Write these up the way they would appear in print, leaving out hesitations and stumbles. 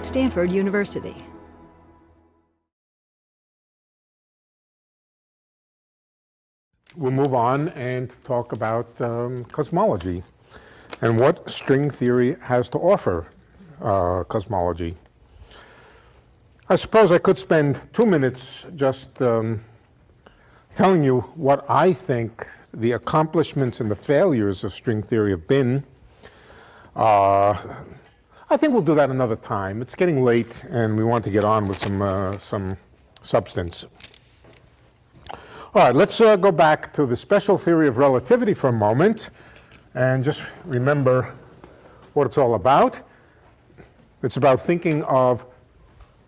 Stanford University. We'll move on and talk about cosmology and what string theory has to offer cosmology. I suppose I could spend 2 minutes just telling you what I think the accomplishments and the failures of string theory have been. I think we'll do that another time. It's getting late and we want to get on with some substance. All right, let's go back to the special theory of relativity for a moment and just remember what it's all about. It's about thinking of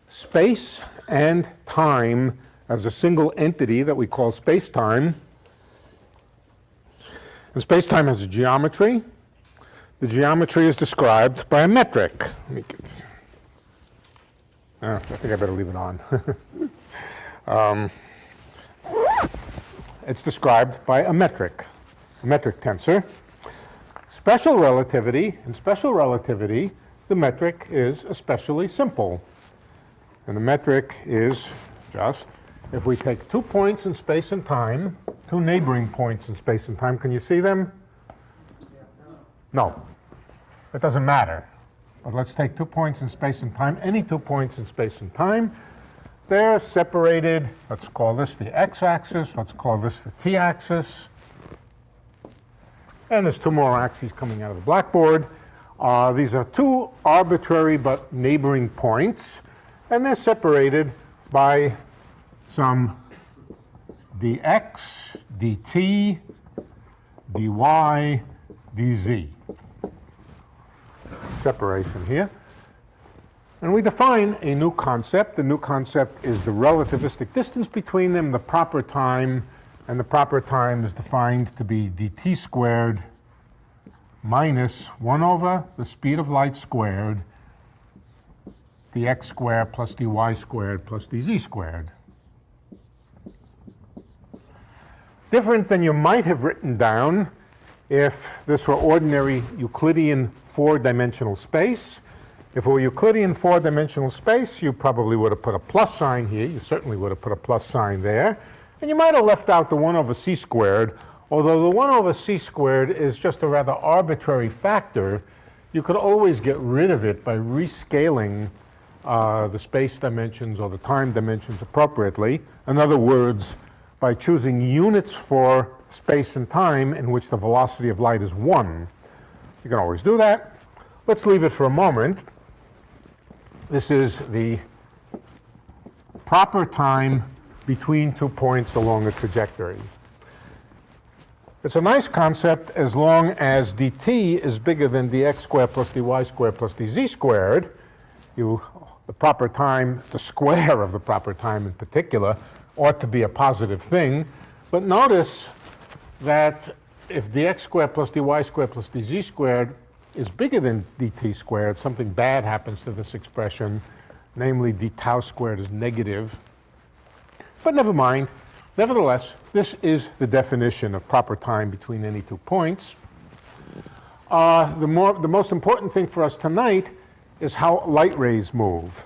space and time as a single entity that we call space-time. And space-time has a geometry. The geometry is described by a metric. I think I better leave it on. It's described by a metric tensor. Special relativity, in special relativity, the metric is especially simple. And the metric is just, if we take 2 points in space and time, 2 neighboring points in space and time, can you see them? No, it doesn't matter. But let's take 2 points in space and time, any 2 points in space and time. They're separated, let's call this the x-axis, let's call this the t-axis. And there's 2 more axes coming out of the blackboard. These are 2 arbitrary but neighboring points, and they're separated by some dx, dt, dy, dz. Separation here. And we define a new concept. The new concept is the relativistic distance between them, the proper time, and the proper time is defined to be dt squared minus 1 over the speed of light squared, dx squared plus dy squared plus dz squared. Different than you might have written down if this were ordinary Euclidean 4-dimensional space. If it were Euclidean 4-dimensional space, you probably would have put a plus sign here. You certainly would have put a plus sign there. And you might have left out the 1 over c squared. Although the 1 over c squared is just a rather arbitrary factor, you could always get rid of it by rescaling the space dimensions or the time dimensions appropriately. In other words, by choosing units for space and time in which the velocity of light is 1. You can always do that. Let's leave it for a moment. This is the proper time between 2 points along a trajectory. It's a nice concept as long as dt is bigger than dx squared plus dy squared plus dz squared. The proper time, the square of the proper time in particular, ought to be a positive thing. But notice that if dx squared plus dy squared plus dz squared is bigger than dt squared, something bad happens to this expression, namely d tau squared is negative. But never mind. Nevertheless, this is the definition of proper time between any 2 points. The most important thing for us tonight is how light rays move.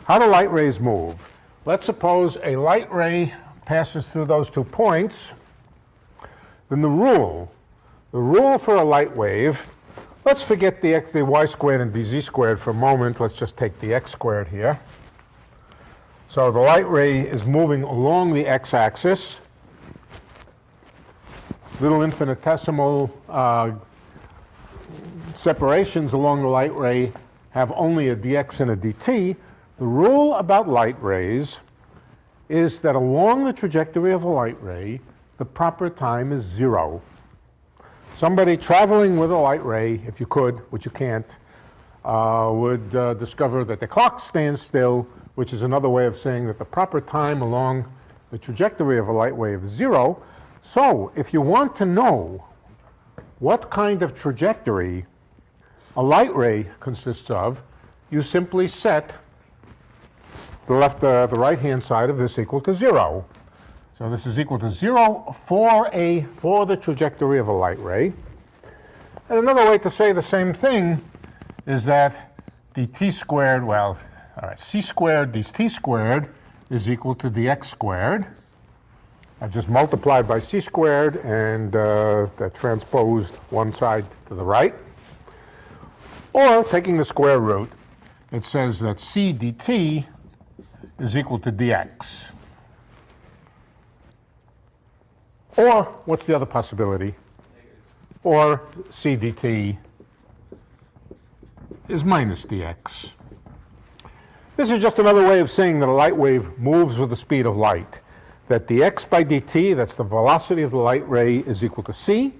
How do light rays move? Let's suppose a light ray passes through those 2 points. Then the rule for a light wave, let's forget the x, the y squared and dz squared for a moment. Let's just take the x squared here. So the light ray is moving along the x-axis. Little infinitesimal separations along the light ray have only a dx and a dt. The rule about light rays is that along the trajectory of a light ray, the proper time is 0. Somebody traveling with a light ray, if you could, which you can't, would discover that the clock stands still, which is another way of saying that the proper time along the trajectory of a light wave is 0. So if you want to know what kind of trajectory a light ray consists of, you simply set the right-hand side of this equal to 0. So this is equal to 0 for the trajectory of a light ray. And another way to say the same thing is that dt squared, well, all right, c squared, these t squared, is equal to dx squared. I've just multiplied by c squared and that transposed one side to the right. Or taking the square root, it says that c dt is equal to dx. Or, what's the other possibility? Or c dt is minus dx. This is just another way of saying that a light wave moves with the speed of light. That dx by dt, that's the velocity of the light ray, is equal to c,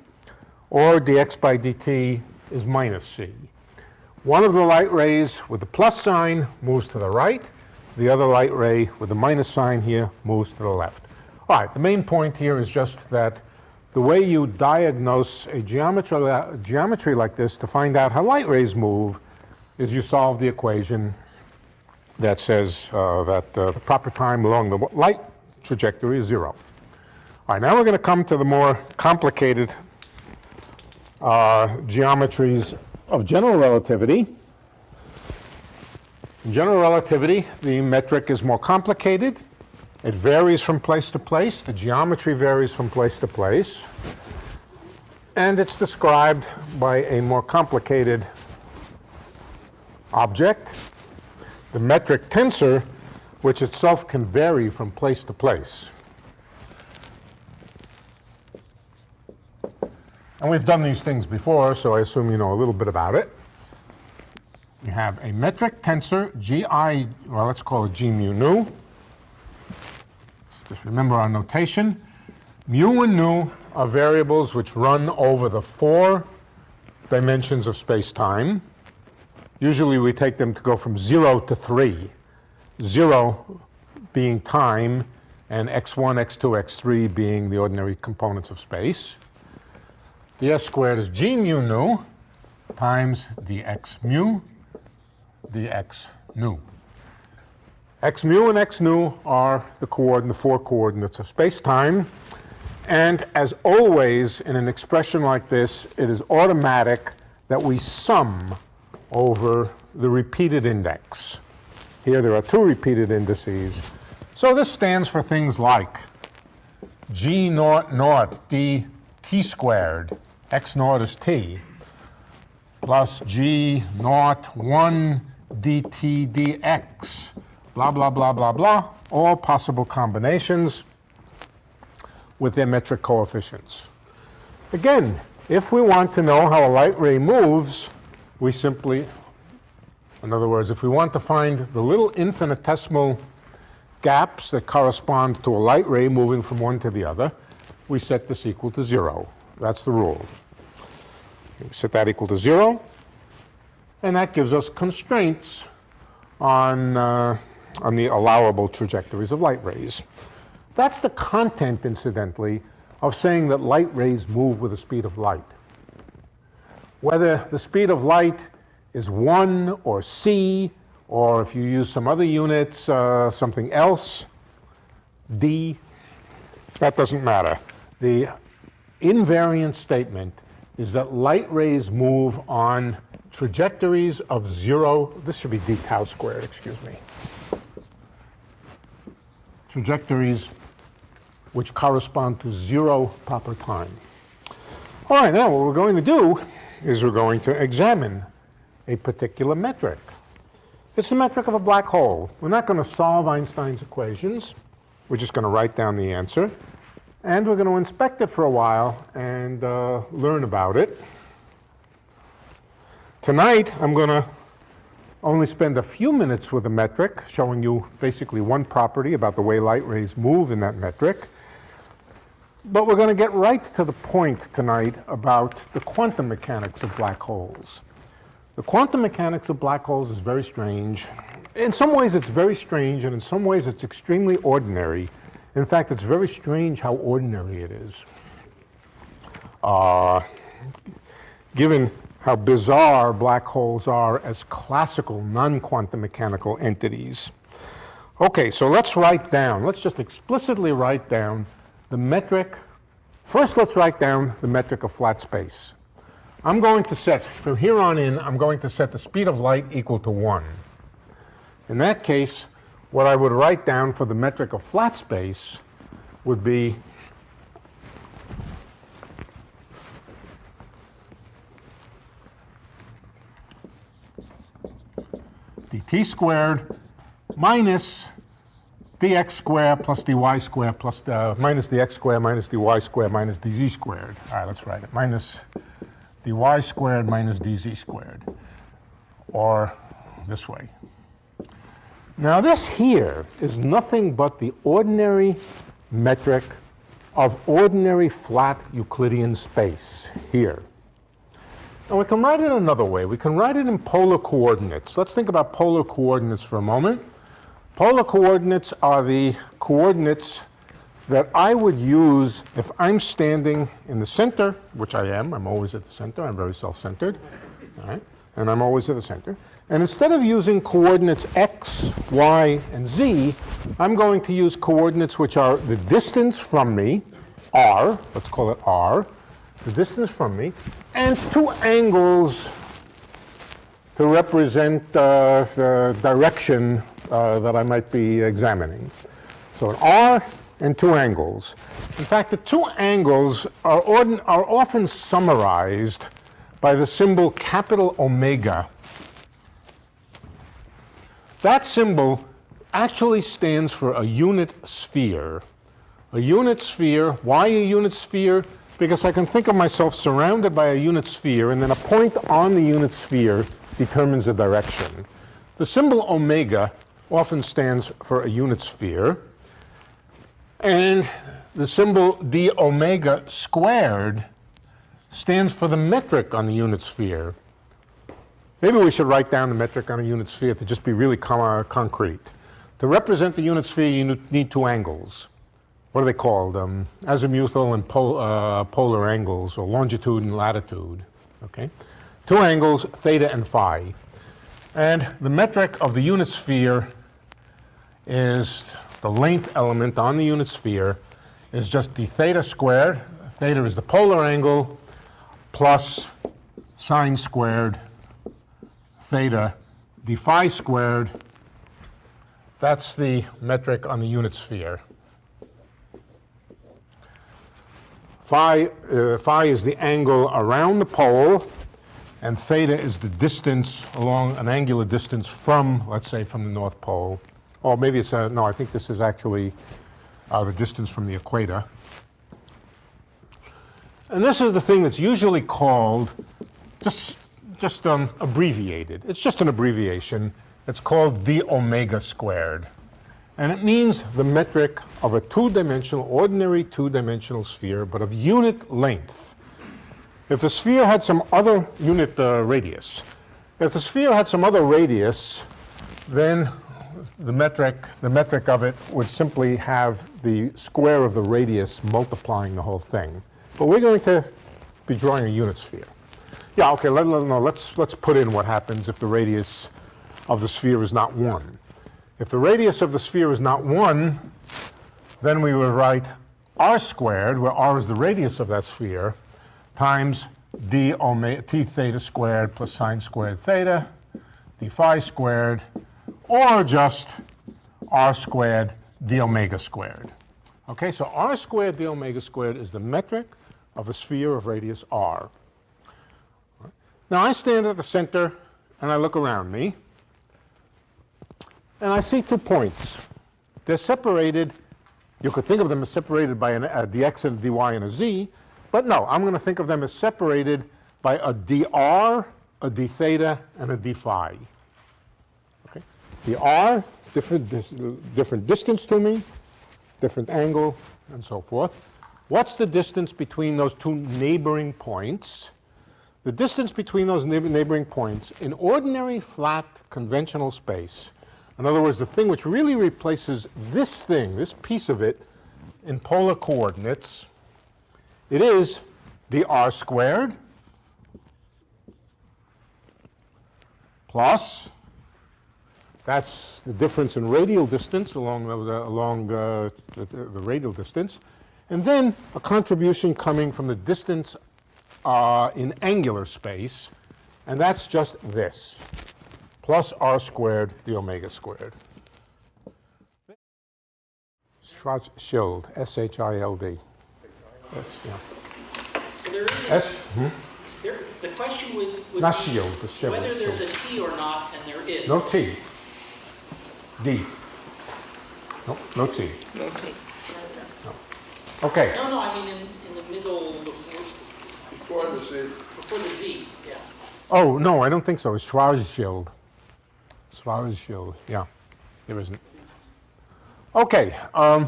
or dx by dt is minus c. One of the light rays with the plus sign moves to the right. The other light ray with the minus sign here moves to the left. All right, the main point here is just that the way you diagnose a geometry like this to find out how light rays move is you solve the equation that says that the proper time along the light trajectory is 0. All right, now we're going to come to the more complicated geometries of general relativity. In general relativity, the metric is more complicated. It varies from place to place. The geometry varies from place to place. And it's described by a more complicated object, the metric tensor, which itself can vary from place to place. And we've done these things before, so I assume you know a little bit about it. You have a metric tensor, gi, well, let's call it g mu nu. Just remember our notation. Mu and nu are variables which run over the 4 dimensions of space-time. Usually we take them to go from 0 to 3. 0 being time, and x1, x2, x3 being the ordinary components of space. ds squared is g mu nu times dx mu dx nu. X mu and x nu are the 4 coordinates of space-time. And as always, in an expression like this, it is automatic that we sum over the repeated index. Here there are 2 repeated indices. So this stands for things like g naught naught d t squared, x naught is t, plus g naught 1 dt dx, blah, blah, blah, blah, blah, all possible combinations with their metric coefficients. Again, if we want to know how a light ray moves, we simply, in other words, if we want to find the little infinitesimal gaps that correspond to a light ray moving from one to the other, we set this equal to 0. That's the rule. We set that equal to 0, and that gives us constraints on the allowable trajectories of light rays. That's the content, incidentally, of saying that light rays move with the speed of light. Whether the speed of light is 1 or c, or if you use some other units, something else, d, that doesn't matter. The invariant statement is that light rays move on trajectories of 0, this should be d tau squared, excuse me, trajectories which correspond to 0 proper time. All right, now what we're going to do is we're going to examine a particular metric. It's the metric of a black hole. We're not going to solve Einstein's equations. We're just going to write down the answer. And we're going to inspect it for a while and learn about it. Tonight, I'm going to only spend a few minutes with the metric, showing you basically one property about the way light rays move in that metric. But we're going to get right to the point tonight about the quantum mechanics of black holes. The quantum mechanics of black holes is very strange. In some ways it's very strange, and in some ways it's extremely ordinary. In fact, it's very strange how ordinary it is, given how bizarre black holes are as classical non-quantum mechanical entities. Okay, so let's write down, let's just explicitly write down the metric. First, let's write down the metric of flat space. I'm going to set, from here on in, I'm going to set the speed of light equal to 1. In that case, what I would write down for the metric of flat space would be dt squared minus dx squared plus dy squared plus minus dx squared minus dy squared minus dz squared. All right, let's write it. Minus dy squared minus dz squared. Or this way. Now this here is nothing but the ordinary metric of ordinary flat Euclidean space here. And we can write it another way. We can write it in polar coordinates. Let's think about polar coordinates for a moment. Polar coordinates are the coordinates that I would use if I'm standing in the center, which I am. I'm always at the center. I'm very self-centered. All right? And I'm always at the center. And instead of using coordinates x, y, and z, I'm going to use coordinates which are the distance from me, r, let's call it r, the distance from me, and two angles to represent the direction that I might be examining. So an r and two angles. In fact, the two angles are often summarized by the symbol capital omega. That symbol actually stands for a unit sphere. A unit sphere, why a unit sphere? Because I can think of myself surrounded by a unit sphere, and then a point on the unit sphere determines the direction. The symbol omega often stands for a unit sphere, and the symbol d omega squared stands for the metric on the unit sphere. Maybe we should write down the metric on a unit sphere to just be really concrete. To represent the unit sphere, you need two angles. What are they called? Azimuthal and polar angles, or longitude and latitude. Okay? Two angles, theta and phi. And the metric of the unit sphere is the length element on the unit sphere is just the theta squared. Theta is the polar angle plus sine squared theta d phi squared. That's the metric on the unit sphere. Phi is the angle around the pole, and theta is the distance along an angular distance from, let's say, from the North Pole. Or maybe it's no, I think this is actually the distance from the equator. And this is the thing that's usually called, just abbreviated. It's just an abbreviation. It's called d omega squared. And it means the metric of a two-dimensional, ordinary two-dimensional sphere, but of unit length. If the sphere had some other unit radius, if the sphere had some other radius, then the metric of it would simply have the square of the radius multiplying the whole thing. But we're going to be drawing a unit sphere. Yeah, okay, let's put in what happens if the radius of the sphere is not 1. If the radius of the sphere is not 1, then we would write r squared, where r is the radius of that sphere, times d theta squared plus sine squared theta, d phi squared, or just r squared d omega squared. Okay, so r squared d omega squared is the metric of a sphere of radius r. Now I stand at the center and I look around me, and I see 2 points. They're separated. You could think of them as separated by a dx and a dy and a z, but no, I'm going to think of them as separated by a dr, a d theta, and a d phi. Okay? Dr, different distance to me, different angle, and so forth. What's the distance between those two neighboring points? The distance between those neighboring points in ordinary flat conventional space, in other words, the thing which really replaces this thing, this piece of it, in polar coordinates, it is dr squared plus, that's the difference in radial distance along the radial distance, and then a contribution coming from the distance in angular space, and that's just this, plus r squared d omega squared. Schwarzschild, S-H-I-L-D. Yes, yeah. So there is S, the question would not be shield, but shield. whether there's shield. a T or not, and there is. No T. D. No, no T. No T. Okay. No, I mean in the middle, Before the Z. before the Z, yeah. Oh, no, I don't think so. It's Schwarzschild. Schwarzschild, yeah. There isn't. Okay. How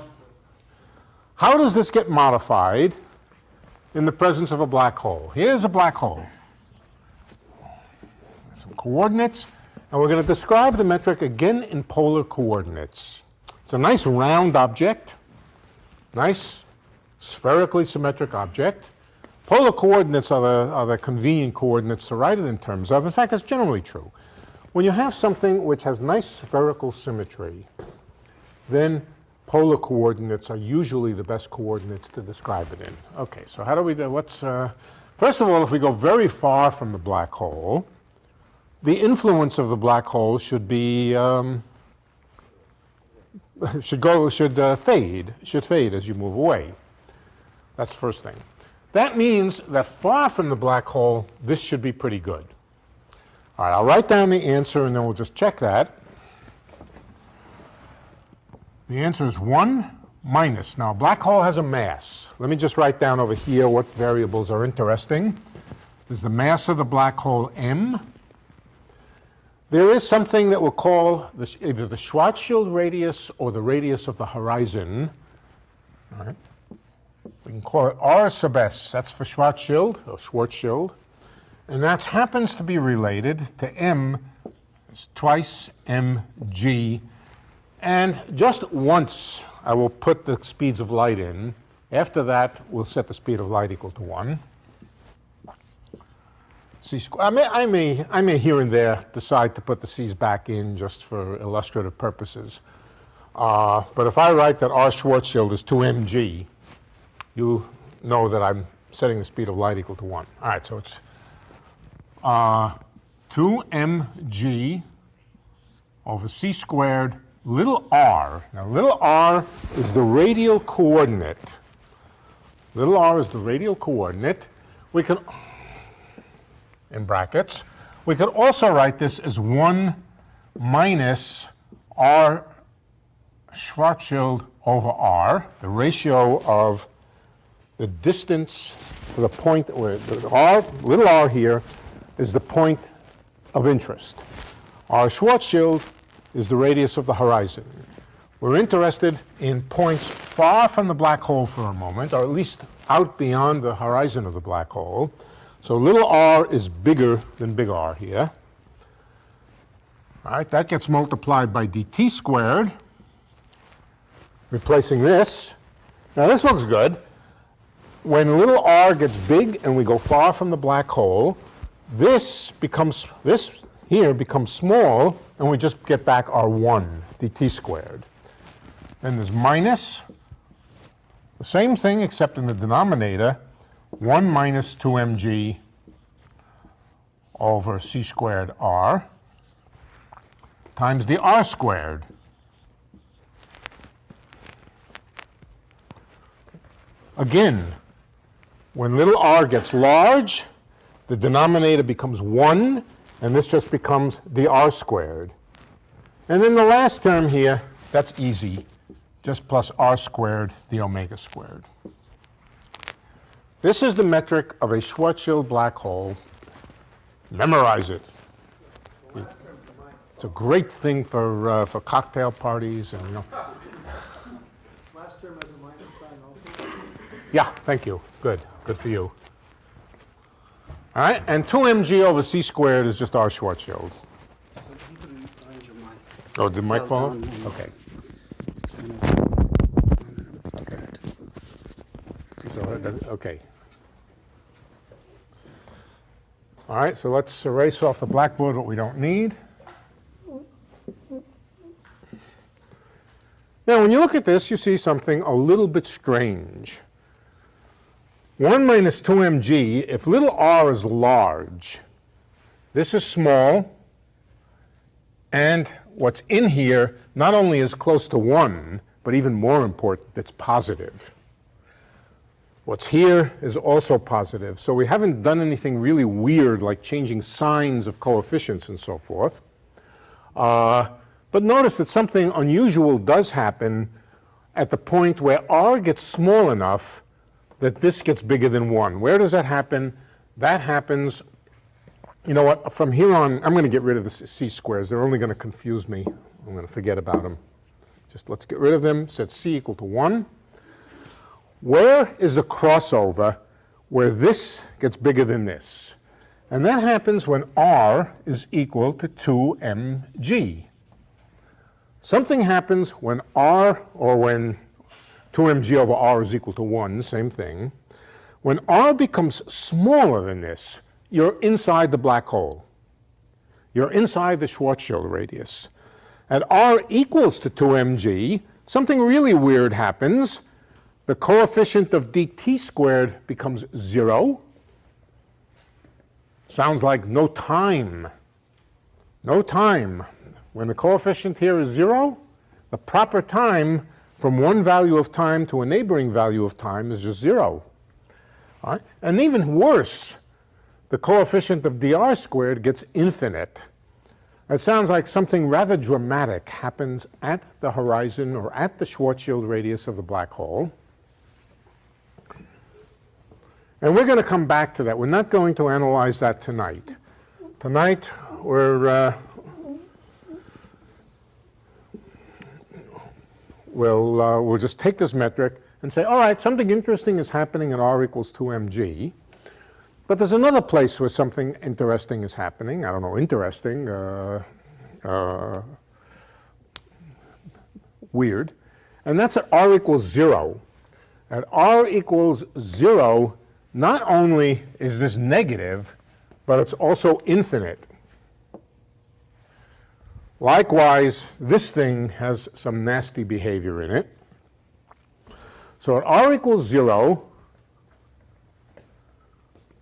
does this get modified in the presence of a black hole? Here's a black hole. Some coordinates. And we're going to describe the metric again in polar coordinates. It's a nice round object. Nice spherically symmetric object. Polar coordinates are the convenient coordinates to write it in terms of. In fact, that's generally true. When you have something which has nice spherical symmetry, then polar coordinates are usually the best coordinates to describe it in. Okay, so how do we do? First of all, if we go very far from the black hole, the influence of the black hole should be should fade as you move away. That's the first thing. That means that far from the black hole, this should be pretty good. All right, I'll write down the answer and then we'll just check that. The answer is 1 minus. Now, a black hole has a mass. Let me just write down over here what variables are interesting. There's the mass of the black hole, m. There is something that we'll call either the Schwarzschild radius or the radius of the horizon. All right. We can call it r sub s. That's for Schwarzschild, or Schwarzschild. And that happens to be related to m, it's twice mg. And just once I will put the speeds of light in. After that, we'll set the speed of light equal to 1. I may here and there decide to put the c's back in just for illustrative purposes. But if I write that r Schwarzschild is 2mg, you know that I'm setting the speed of light equal to 1. All right, so it's 2mg over c squared little r. Now, little r is the radial coordinate. Little r is the radial coordinate. We can, in brackets, we could also write this as 1 minus r Schwarzschild over r, the ratio of the distance to the point where the r, little r here is the point of interest. R Schwarzschild is the radius of the horizon. We're interested in points far from the black hole for a moment, or at least out beyond the horizon of the black hole. So little r is bigger than big R here. All right, that gets multiplied by dt squared, replacing this. Now this looks good. When little r gets big and we go far from the black hole, this here becomes small, and we just get back r1 dt squared. Then there's minus, the same thing except in the denominator, 1 minus 2mg over c squared r times the r squared. Again, when little r gets large, the denominator becomes 1, and this just becomes the r squared. And then the last term here, that's easy, just plus r squared d omega squared. This is the metric of a Schwarzschild black hole. Memorize it. It's a great thing for cocktail parties and, you know. Last term has a minus sign also. Yeah, thank you. Good. Good for you. All right, and 2mg over c squared is just r Schwarzschild. Oh, did the mic fall off? Okay. Okay. All right, so let's erase off the blackboard what we don't need. Now, when you look at this, you see something a little bit strange. 1 minus 2mg, if little r is large, this is small, And what's in here not only is close to 1, but even more important, it's positive. What's here is also positive. So we haven't done anything really weird like changing signs of coefficients and so forth. But notice that something unusual does happen at the point where r gets small enough that this gets bigger than 1. Where does that happen? That happens, you know what, from here on, I'm going to get rid of the c squares. They're only going to confuse me. I'm going to forget about them. Just let's get rid of them. Set c equal to 1. Where is the crossover where this gets bigger than this? And that happens when r is equal to 2mg. Something happens when r, or when 2mg over r is equal to 1, same thing. When r becomes smaller than this, you're inside the black hole. You're inside the Schwarzschild radius. At r equals to 2mg, something really weird happens. The coefficient of dt squared becomes 0. Sounds like no time. No time. When the coefficient here is 0, the proper time from one value of time to a neighboring value of time is just 0. All right? And even worse, the coefficient of dr squared gets infinite. It sounds like something rather dramatic happens at the horizon or at the Schwarzschild radius of the black hole. And we're going to come back to that. We're not going to analyze that tonight. Tonight, we'll just take this metric and say, all right, something interesting is happening at r equals 2mg. But there's another place where something interesting is happening. I don't know, interesting, weird. And that's at r equals 0. At r equals 0, not only is this negative, but it's also infinite. Likewise, this thing has some nasty behavior in it. So at r equals 0,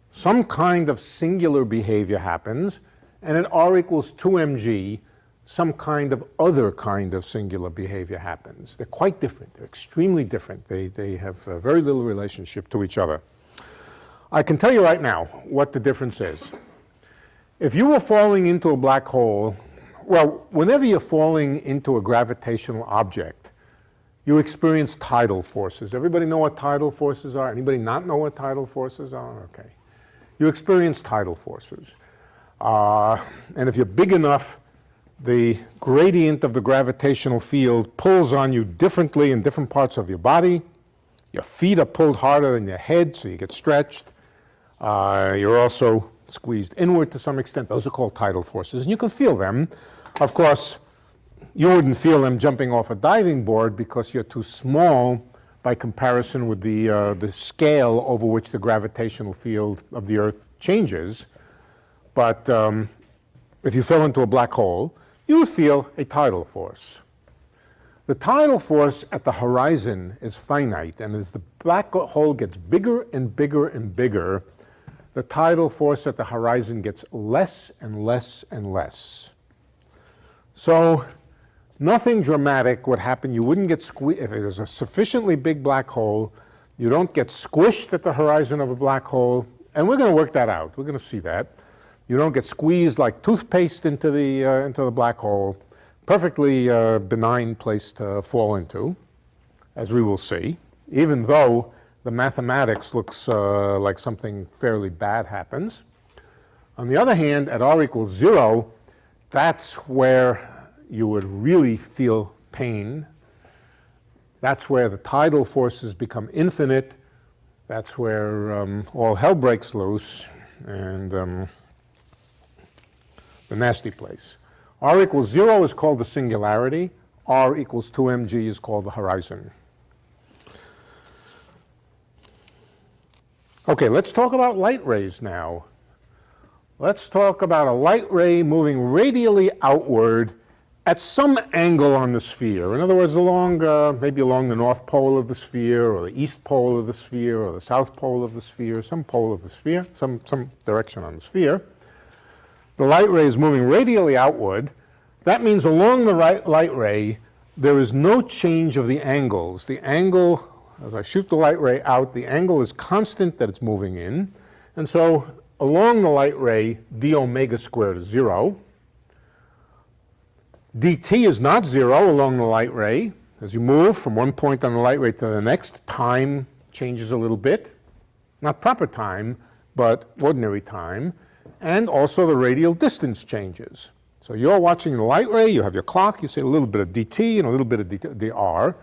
some kind of singular behavior happens, and at r equals 2mg, some kind of other kind of singular behavior happens. They're quite different. They're extremely different. They have very little relationship to each other. I can tell you right now what the difference is. If you were falling into a black hole, well, whenever you're falling into a gravitational object, you experience tidal forces. Everybody know what tidal forces are? Anybody not know what tidal forces are? Okay. You experience tidal forces. And if you're big enough, the gradient of the gravitational field pulls on you differently in different parts of your body. Your feet are pulled harder than your head, so you get stretched. You're also squeezed inward to some extent. Those are called tidal forces, and you can feel them. Of course, you wouldn't feel them jumping off a diving board because you're too small by comparison with the scale over which the gravitational field of the Earth changes. But if you fell into a black hole, you would feel a tidal force. The tidal force at the horizon is finite, and as the black hole gets bigger and bigger and bigger, the tidal force at the horizon gets less and less and less. So nothing dramatic would happen. You wouldn't get squeezed. If there's a sufficiently big black hole, you don't get squished at the horizon of a black hole, and we're going to work that out. We're going to see that. You don't get squeezed like toothpaste into the black hole. Perfectly benign place to fall into, as we will see, even though the mathematics looks like something fairly bad happens. On the other hand, at r equals 0, that's where you would really feel pain. That's where the tidal forces become infinite. That's where all hell breaks loose, and the nasty place. R equals 0 is called the singularity. R equals 2mg is called the horizon. Okay, let's talk about light rays now. Let's talk about a light ray moving radially outward at some angle on the sphere. In other words, maybe along the north pole of the sphere, or the east pole of the sphere, or the south pole of the sphere, some pole of the sphere, some direction on the sphere. The light ray is moving radially outward, That means along the light ray, there is no change of the angles. The angle, as I shoot the light ray out, the angle is constant that it's moving in. And so along the light ray, d omega squared is 0. dt is not 0 along the light ray. As you move from one point on the light ray to the next, time changes a little bit. Not proper time, but ordinary time. And also the radial distance changes. So you're watching the light ray, you have your clock, you see a little bit of dt and a little bit of dr.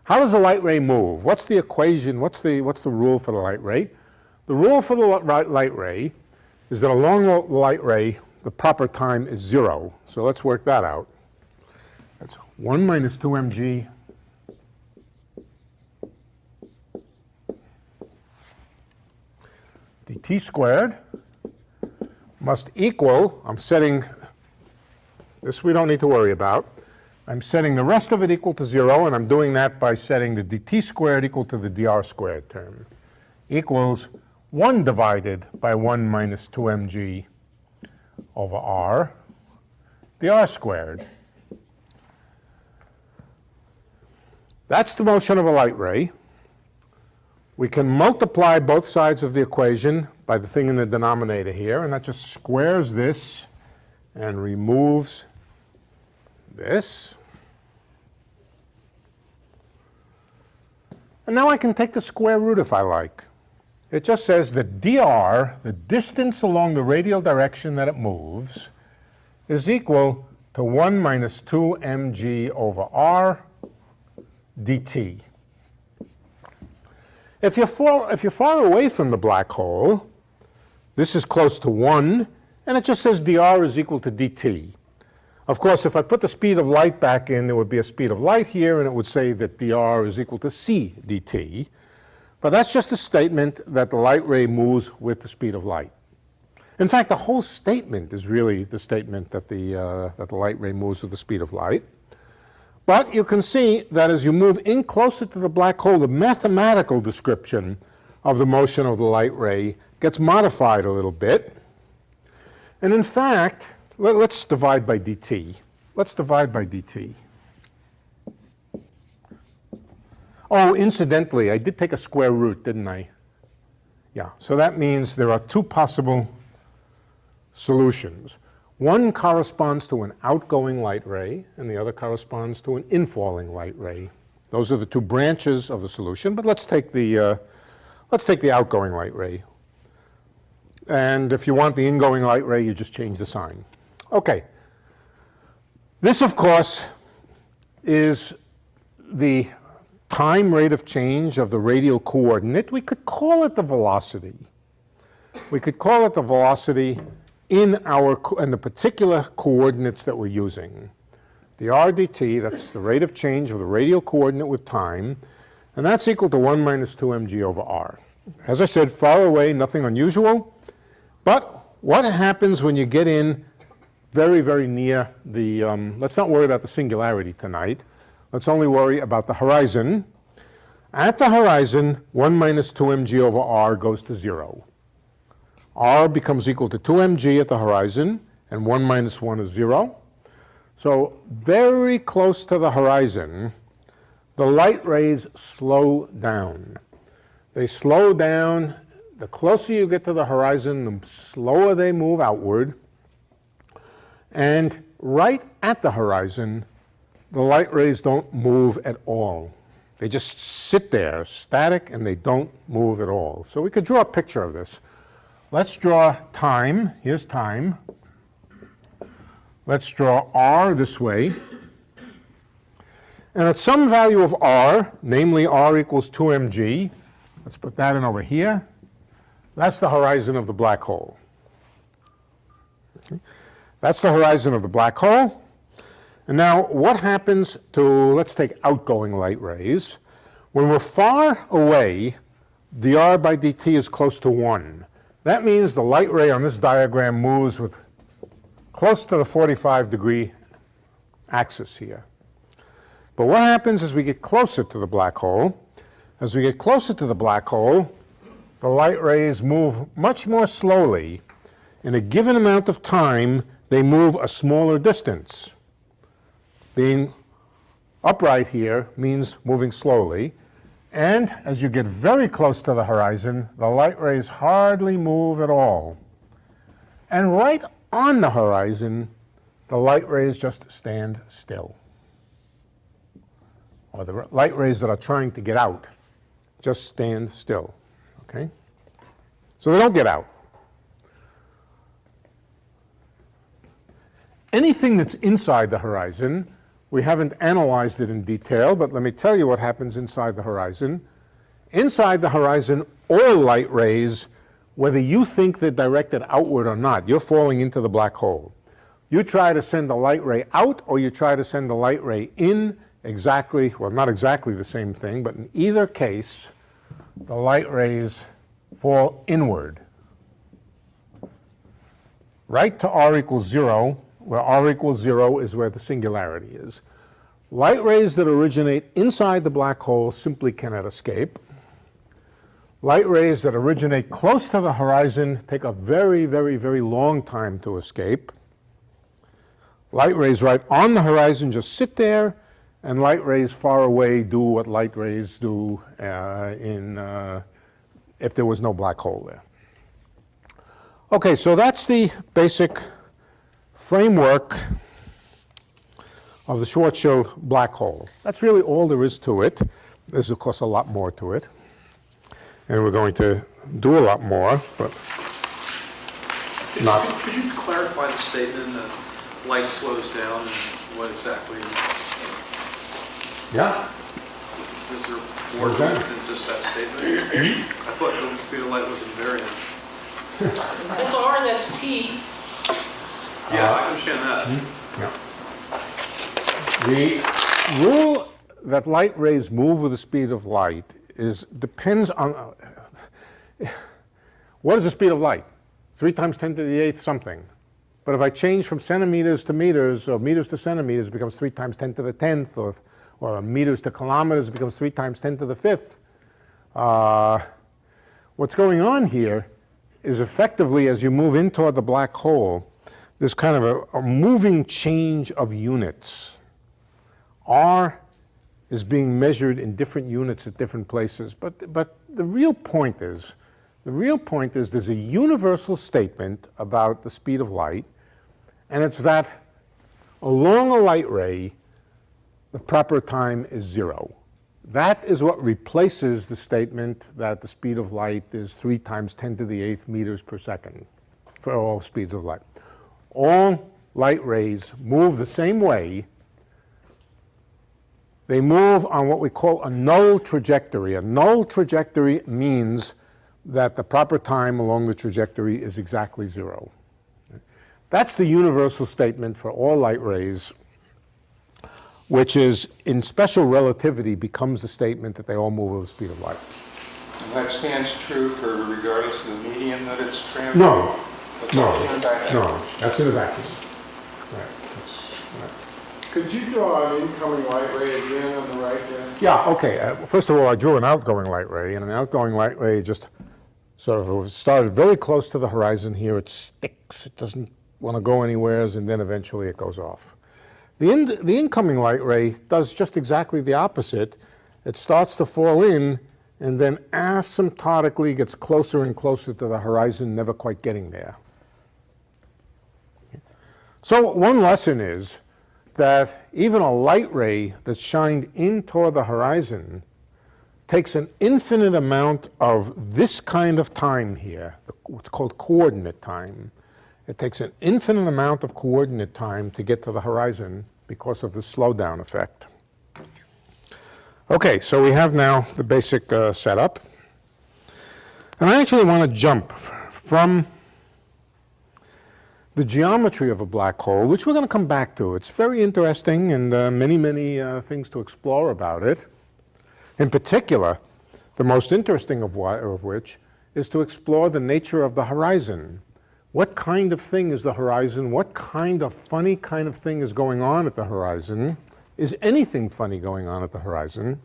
How does the light ray move? What's the equation, what's the rule for the light ray? The rule for the light ray is that along the light ray, the proper time is 0. So let's work that out. That's 1 minus 2 mg dt squared must equal, I'm setting, this we don't need to worry about. I'm setting the rest of it equal to 0, and I'm doing that by setting the dt squared equal to the dr squared term. Equals 1 divided by 1 minus 2 mg over r dr squared. That's the motion of a light ray. We can multiply both sides of the equation by the thing in the denominator here, and that just squares this and removes this. And now I can take the square root if I like. It just says that dr, the distance along the radial direction that it moves, is equal to 1 minus 2 mg over r dt. If you're far away from the black hole, this is close to 1, and it just says dr is equal to dt. Of course, if I put the speed of light back in, there would be a speed of light here, and it would say that dr is equal to c dt. But that's just a statement that the light ray moves with the speed of light. In fact, the whole statement is really the statement that the light ray moves with the speed of light. But you can see that as you move in closer to the black hole, the mathematical description of the motion of the light ray gets modified a little bit. And in fact, let's divide by dt. Let's divide by dt. Oh, incidentally, I did take a square root, didn't I? Yeah, so that means there are two possible solutions. One corresponds to an outgoing light ray, and the other corresponds to an infalling light ray. Those are the two branches of the solution, but let's take the outgoing light ray. And if you want the ingoing light ray, you just change the sign. Okay. This, of course, is the time rate of change of the radial coordinate. We could call it the velocity. We could call it the velocity in the particular coordinates that we're using. The r dt, that's the rate of change of the radial coordinate with time, and that's equal to 1 minus 2 mg over r. As I said, far away, nothing unusual, but what happens when you get in very, very near the, let's not worry about the singularity tonight, let's only worry about the horizon. At the horizon, 1 minus 2 mg over r goes to 0. R becomes equal to 2 mg at the horizon, and 1 minus 1 is 0. So very close to the horizon, the light rays slow down. They slow down. The closer you get to the horizon, the slower they move outward. And right at the horizon, the light rays don't move at all. They just sit there, static, and they don't move at all. So we could draw a picture of this. Let's draw time. Here's time. Let's draw r this way. And at some value of r, namely r equals 2 mg, let's put that in over here. That's the horizon of the black hole. Okay. That's the horizon of the black hole. And now what happens to, let's take outgoing light rays. When we're far away, dr by dt is close to 1. That means the light ray on this diagram moves with close to the 45-degree axis here. But what happens as we get closer to the black hole? As we get closer to the black hole, the light rays move much more slowly. In a given amount of time, they move a smaller distance. Being upright here means moving slowly. And as you get very close to the horizon, the light rays hardly move at all. And right on the horizon, the light rays just stand still. Or the light rays that are trying to get out just stand still. Okay? So they don't get out. Anything that's inside the horizon, we haven't analyzed it in detail, but let me tell you what happens inside the horizon. Inside the horizon, all light rays, whether you think they're directed outward or not, you're falling into the black hole. You try to send a light ray out or you try to send a light ray in, exactly, well, not exactly the same thing, but in either case, the light rays fall inward. Right to r equals 0, where r equals 0 is where the singularity is. Light rays that originate inside the black hole simply cannot escape. Light rays that originate close to the horizon take a very, very, very long time to escape. Light rays right on the horizon just sit there, and light rays far away do what light rays do if there was no black hole there. Okay, so that's the basic framework of the Schwarzschild black hole. That's really all there is to it. There's, of course, a lot more to it. And we're going to do a lot more, but not. Could you clarify the statement that light slows down and what exactly? Yeah. Is there more to it than just that statement? I thought the speed of light was invariant. That's R, that's T. Yeah, I understand that. Yeah. The rule that light rays move with the speed of light depends on what is the speed of light? 3 times 10 to the 8th something. But if I change from centimeters to meters or meters to centimeters, it becomes 3 times 10 to the 10th, or meters to kilometers, it becomes 3 times 10 to the 5th. What's going on here is effectively, as you move in toward the black hole, there's kind of a moving change of units. R is being measured in different units at different places. But the real point is there's a universal statement about the speed of light, and it's that along a light ray, the proper time is 0. That is what replaces the statement that the speed of light is 3 times 10 to the 8th meters per second for all speeds of light. All light rays move the same way. They move on what we call a null trajectory. A null trajectory means that the proper time along the trajectory is exactly 0. That's the universal statement for all light rays, which is, in special relativity, becomes the statement that they all move with the speed of light. And that stands true for regardless of the medium that it's traveling? No. That's No, all in the vacuum. no, that's in a vacuum. Right. Could you draw an incoming light ray again on the right there? Yeah, okay. First of all, I drew an outgoing light ray, and an outgoing light ray just sort of started very close to the horizon here. It sticks. It doesn't want to go anywhere, and then eventually it goes off. The incoming light ray does just exactly the opposite. It starts to fall in, and then asymptotically gets closer and closer to the horizon, never quite getting there. So one lesson is that even a light ray that's shined in toward the horizon takes an infinite amount of this kind of time here, what's called coordinate time. It takes an infinite amount of coordinate time to get to the horizon because of the slowdown effect. Okay, so we have now the basic setup. And I actually want to jump from the geometry of a black hole, which we're going to come back to. It's very interesting, and many things to explore about it. In particular, the most interesting of which is to explore the nature of the horizon. What kind of thing is the horizon? What kind of funny kind of thing is going on at the horizon? Is anything funny going on at the horizon?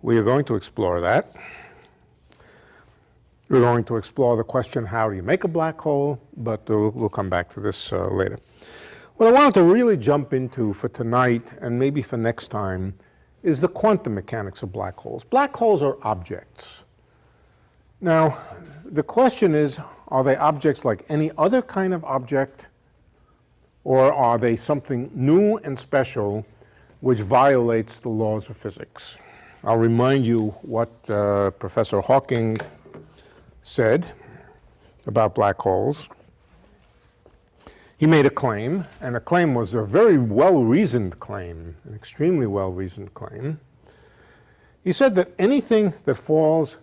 We are going to explore that. We're going to explore the question, how do you make a black hole? But we'll come back to this later. What I wanted to really jump into for tonight, and maybe for next time, is the quantum mechanics of black holes. Black holes are objects. Now, the question is, are they objects like any other kind of object, or are they something new and special which violates the laws of physics? I'll remind you what Professor Hawking said about black holes. He made a claim, and the claim was a very well-reasoned claim, an extremely well-reasoned claim. He said that anything that falls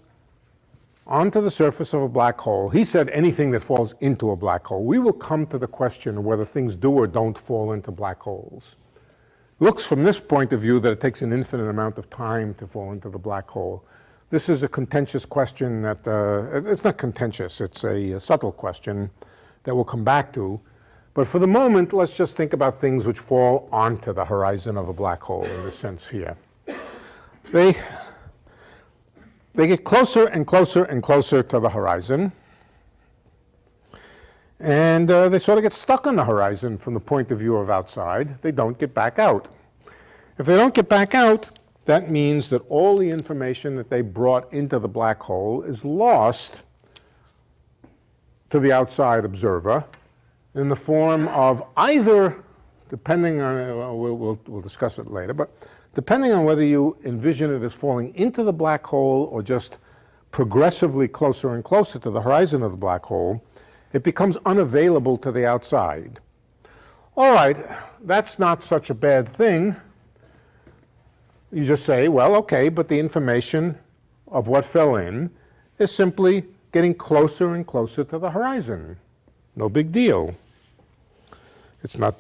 onto the surface of a black hole, he said anything that falls into a black hole. We will come to the question of whether things do or don't fall into black holes. Looks from this point of view that it takes an infinite amount of time to fall into the black hole. This is a contentious question that, it's not contentious, it's a subtle question that we'll come back to. But for the moment, let's just think about things which fall onto the horizon of a black hole in this sense here. They get closer and closer and closer to the horizon. And they sort of get stuck on the horizon from the point of view of outside. They don't get back out. If they don't get back out, that means that all the information that they brought into the black hole is lost to the outside observer in the form of either, depending on, we'll discuss it later, but depending on whether you envision it as falling into the black hole or just progressively closer and closer to the horizon of the black hole, it becomes unavailable to the outside. All right, that's not such a bad thing. You just say, well, okay, but the information of what fell in is simply getting closer and closer to the horizon. No big deal. It's not,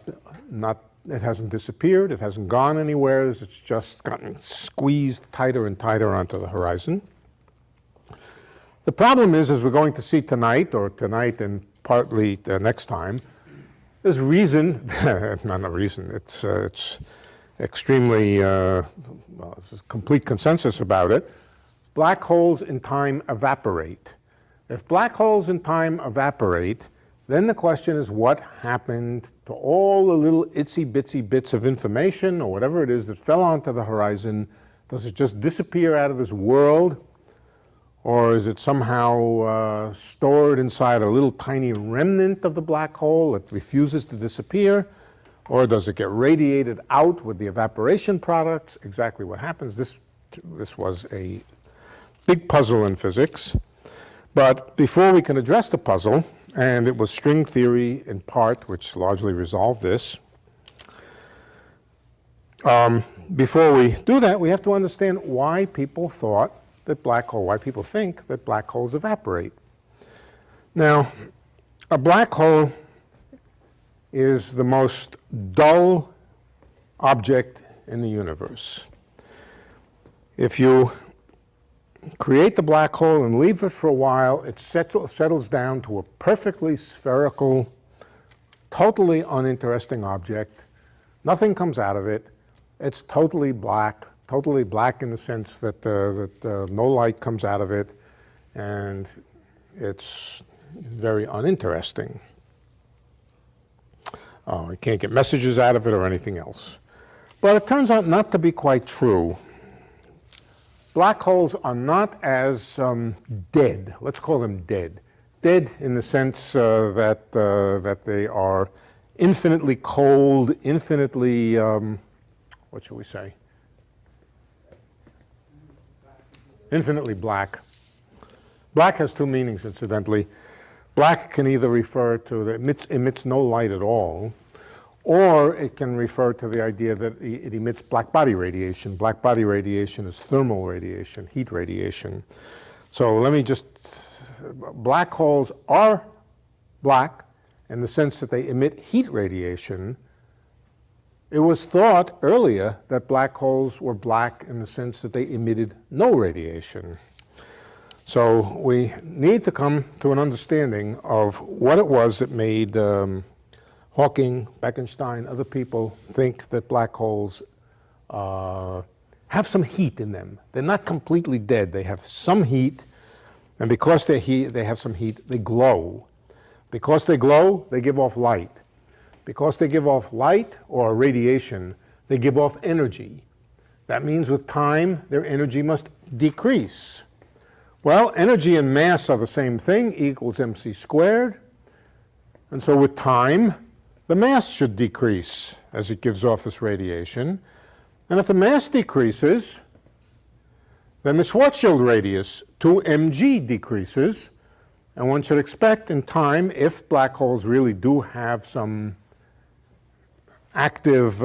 it hasn't disappeared, it hasn't gone anywhere, it's just gotten squeezed tighter and tighter onto the horizon. The problem is, as we're going to see tonight, or tonight and partly next time, there's reason, not a reason, it's extremely, there's a complete consensus about it. Black holes in time evaporate. If black holes in time evaporate, then the question is what happened to all the little itsy bitsy bits of information or whatever it is that fell onto the horizon? Does it just disappear out of this world? Or is it somehow stored inside a little tiny remnant of the black hole that refuses to disappear? Or does it get radiated out with the evaporation products? Exactly what happens. This was a big puzzle in physics. But before we can address the puzzle, and it was string theory in part which largely resolved this, before we do that, we have to understand why people thought that why people think that black holes evaporate. Now, a black hole is the most dull object in the universe. If you create the black hole and leave it for a while, it settles down to a perfectly spherical, totally uninteresting object. Nothing comes out of it. It's totally black in the sense that, no light comes out of it, and it's very uninteresting. You can't get messages out of it or anything else. But it turns out not to be quite true. Black holes are not as dead. Let's call them dead. Dead in the sense that they are infinitely cold, infinitely, what shall we say? Infinitely black. Black has two meanings, incidentally. Black can either refer to that emits no light at all, or it can refer to the idea that it emits black body radiation. Black body radiation is thermal radiation, heat radiation. So let me just, black holes are black in the sense that they emit heat radiation. It was thought earlier that black holes were black in the sense that they emitted no radiation. So we need to come to an understanding of what it was that made Hawking, Bekenstein, other people think that black holes have some heat in them. They're not completely dead. They have some heat, and because they have some heat, they glow. Because they glow, they give off light. Because they give off light or radiation, they give off energy. That means with time, their energy must decrease. Well, energy and mass are the same thing, E equals mc squared. And so with time, the mass should decrease as it gives off this radiation. And if the mass decreases, then the Schwarzschild radius, 2mg, decreases. And one should expect in time, if black holes really do have some active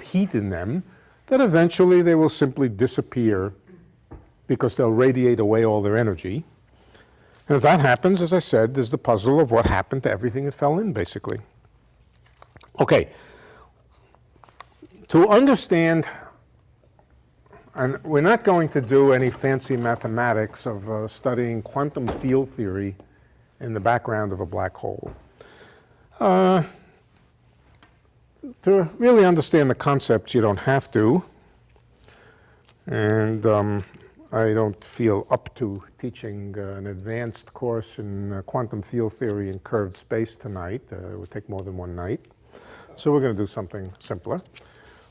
heat in them, that eventually they will simply disappear because they'll radiate away all their energy. And if that happens, as I said, there's the puzzle of what happened to everything that fell in, basically. Okay. To understand, and we're not going to do any fancy mathematics of studying quantum field theory in the background of a black hole. To really understand the concepts, you don't have to. And I don't feel up to teaching an advanced course in quantum field theory in curved space tonight. It would take more than one night. So we're going to do something simpler.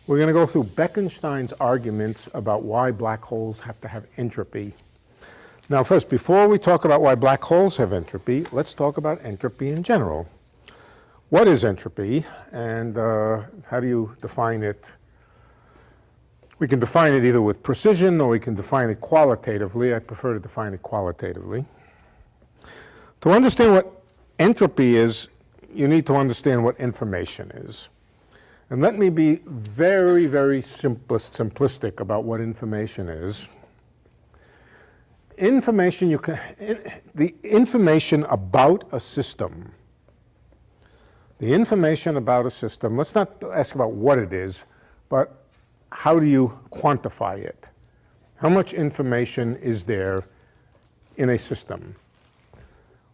We're going to go through Bekenstein's arguments about why black holes have to have entropy. Now first, before we talk about why black holes have entropy, let's talk about entropy in general. What is entropy, and how do you define it? We can define it either with precision or we can define it qualitatively. I prefer to define it qualitatively. To understand what entropy is, you need to understand what information is. And let me be very, very simplistic about what information is. Information, the information about a system. The information about a system, let's not ask about what it is, but how do you quantify it? How much information is there in a system?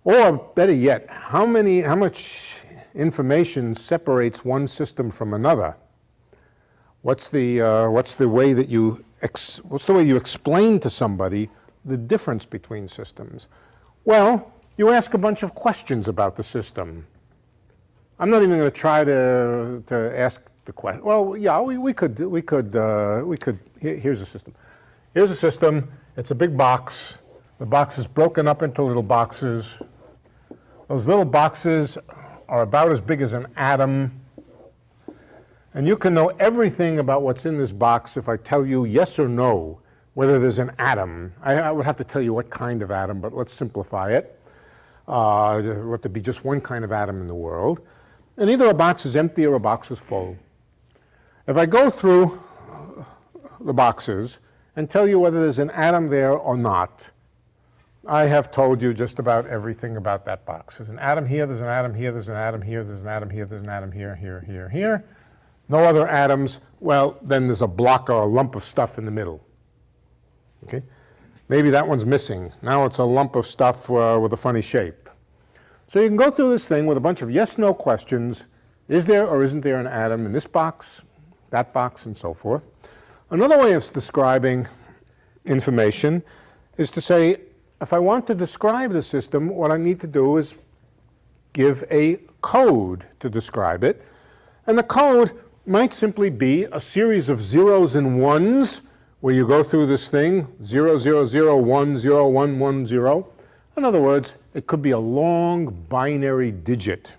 Or better yet, how much information separates one system from another? What's the way you explain to somebody the difference between systems? Well, you ask a bunch of questions about the system. I'm not even going to try to ask the question. Well, yeah, we could. Here's a system. Here's a system. It's a big box. The box is broken up into little boxes. Those little boxes are about as big as an atom. And you can know everything about what's in this box if I tell you yes or no, whether there's an atom. I would have to tell you what kind of atom, but let's simplify it. Let there be just one kind of atom in the world. And either a box is empty or a box is full. If I go through the boxes and tell you whether there's an atom there or not, I have told you just about everything about that box. There's an atom here, there's an atom here, there's an atom here, there's an atom here, there's an atom here, here. No other atoms. Well, then there's a block or a lump of stuff in the middle. Okay? Maybe that one's missing. Now it's a lump of stuff with a funny shape. So you can go through this thing with a bunch of yes-no questions. Is there or isn't there an atom in this box, that box, and so forth? Another way of describing information is to say, if I want to describe the system, what I need to do is give a code to describe it. And the code might simply be a series of zeros and ones, where you go through this thing, 0, 0, 0, 1, 0, 1, 1, 0. In other words, it could be a long binary digit.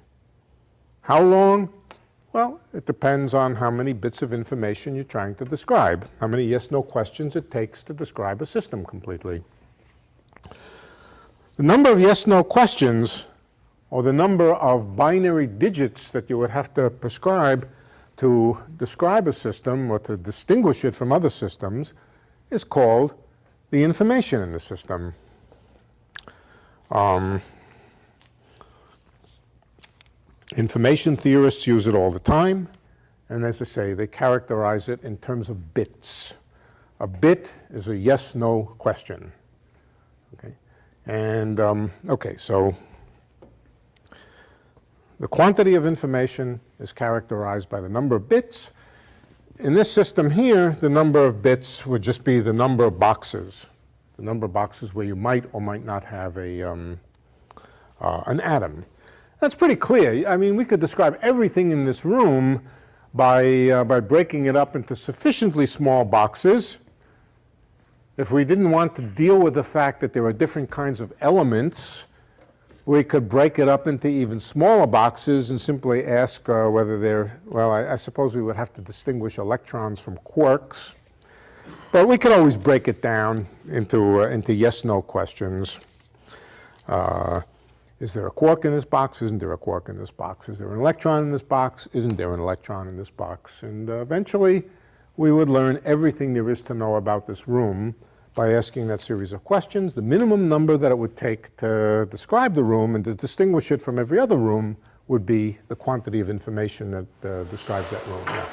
How long? Well, it depends on how many bits of information you're trying to describe, how many yes-no questions it takes to describe a system completely. The number of yes-no questions, or the number of binary digits that you would have to prescribe to describe a system or to distinguish it from other systems, is called the information in the system. Information theorists use it all the time, and as I say, they characterize it in terms of bits. A bit is a yes-no question. Okay, and okay, so the quantity of information is characterized by the number of bits. In this system here, the number of bits would just be the number of boxes. The number of boxes where you might or might not have an atom. That's pretty clear. I mean, we could describe everything in this room by breaking it up into sufficiently small boxes. If we didn't want to deal with the fact that there are different kinds of elements, we could break it up into even smaller boxes and simply ask whether they're, well, I suppose we would have to distinguish electrons from quarks. But we could always break it down into yes-no questions. Is there a quark in this box? Isn't there a quark in this box? Is there an electron in this box? Isn't there an electron in this box? And eventually, we would learn everything there is to know about this room by asking that series of questions. The minimum number that it would take to describe the room and to distinguish it from every other room would be the quantity of information that describes that room. Yeah.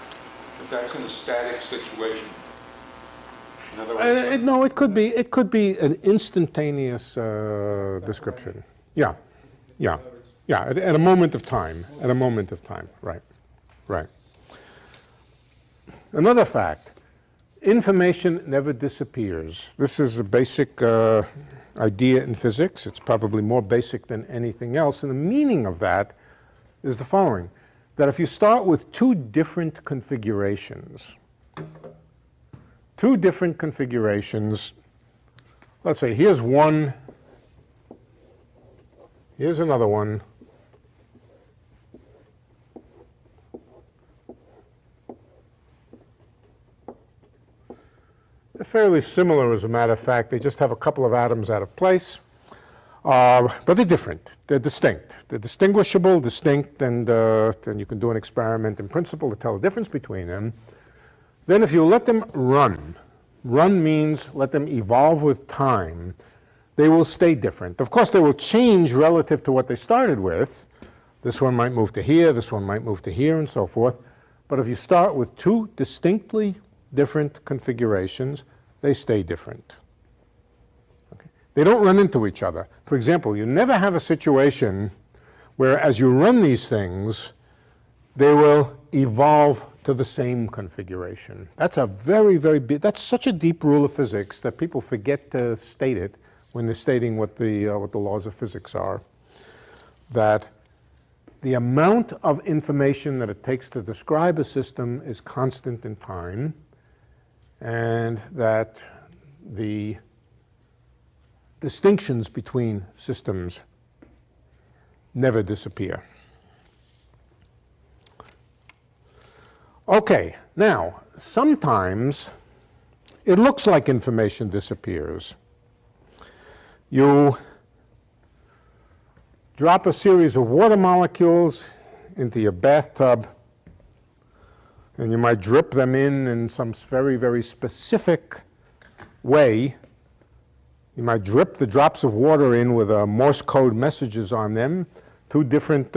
But that's in a static situation. In other words, No, it could be an instantaneous description. Yeah, yeah, yeah. At a moment of time. At a moment of time. Right, right. Another fact: information never disappears. This is a basic idea in physics. It's probably more basic than anything else. And the meaning of that is the following: that if you start with two different configurations, let's say here's one, here's another one, they're fairly similar, as a matter of fact. They just have a couple of atoms out of place. But they're different. They're distinct. They're distinguishable, distinct, and you can do an experiment in principle to tell the difference between them. Then if you let them run means let them evolve with time, they will stay different. Of course, they will change relative to what they started with. This one might move to here, this one might move to here, and so forth. But if you start with two distinctly different configurations, they stay different. Okay. They don't run into each other. For example, you never have a situation where as you run these things, they will evolve to the same configuration. That's a very, very big, that's such a deep rule of physics that people forget to state it when they're stating what the laws of physics are. That the amount of information that it takes to describe a system is constant in time, and that the distinctions between systems never disappear. Okay, now, sometimes it looks like information disappears. You drop a series of water molecules into your bathtub, and you might drip them in some very, very specific way. You might drip the drops of water in with Morse code messages on them, two different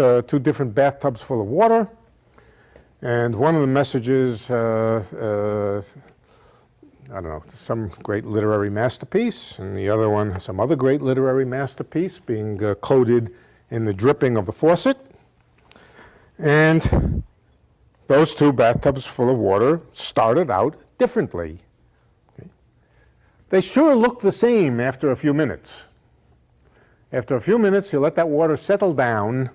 bathtubs full of water. And one of the messages, I don't know, some great literary masterpiece, and the other one, some other great literary masterpiece being coded in the dripping of the faucet. And those two bathtubs full of water started out differently. Okay. They sure look the same after a few minutes. After a few minutes, you let that water settle down,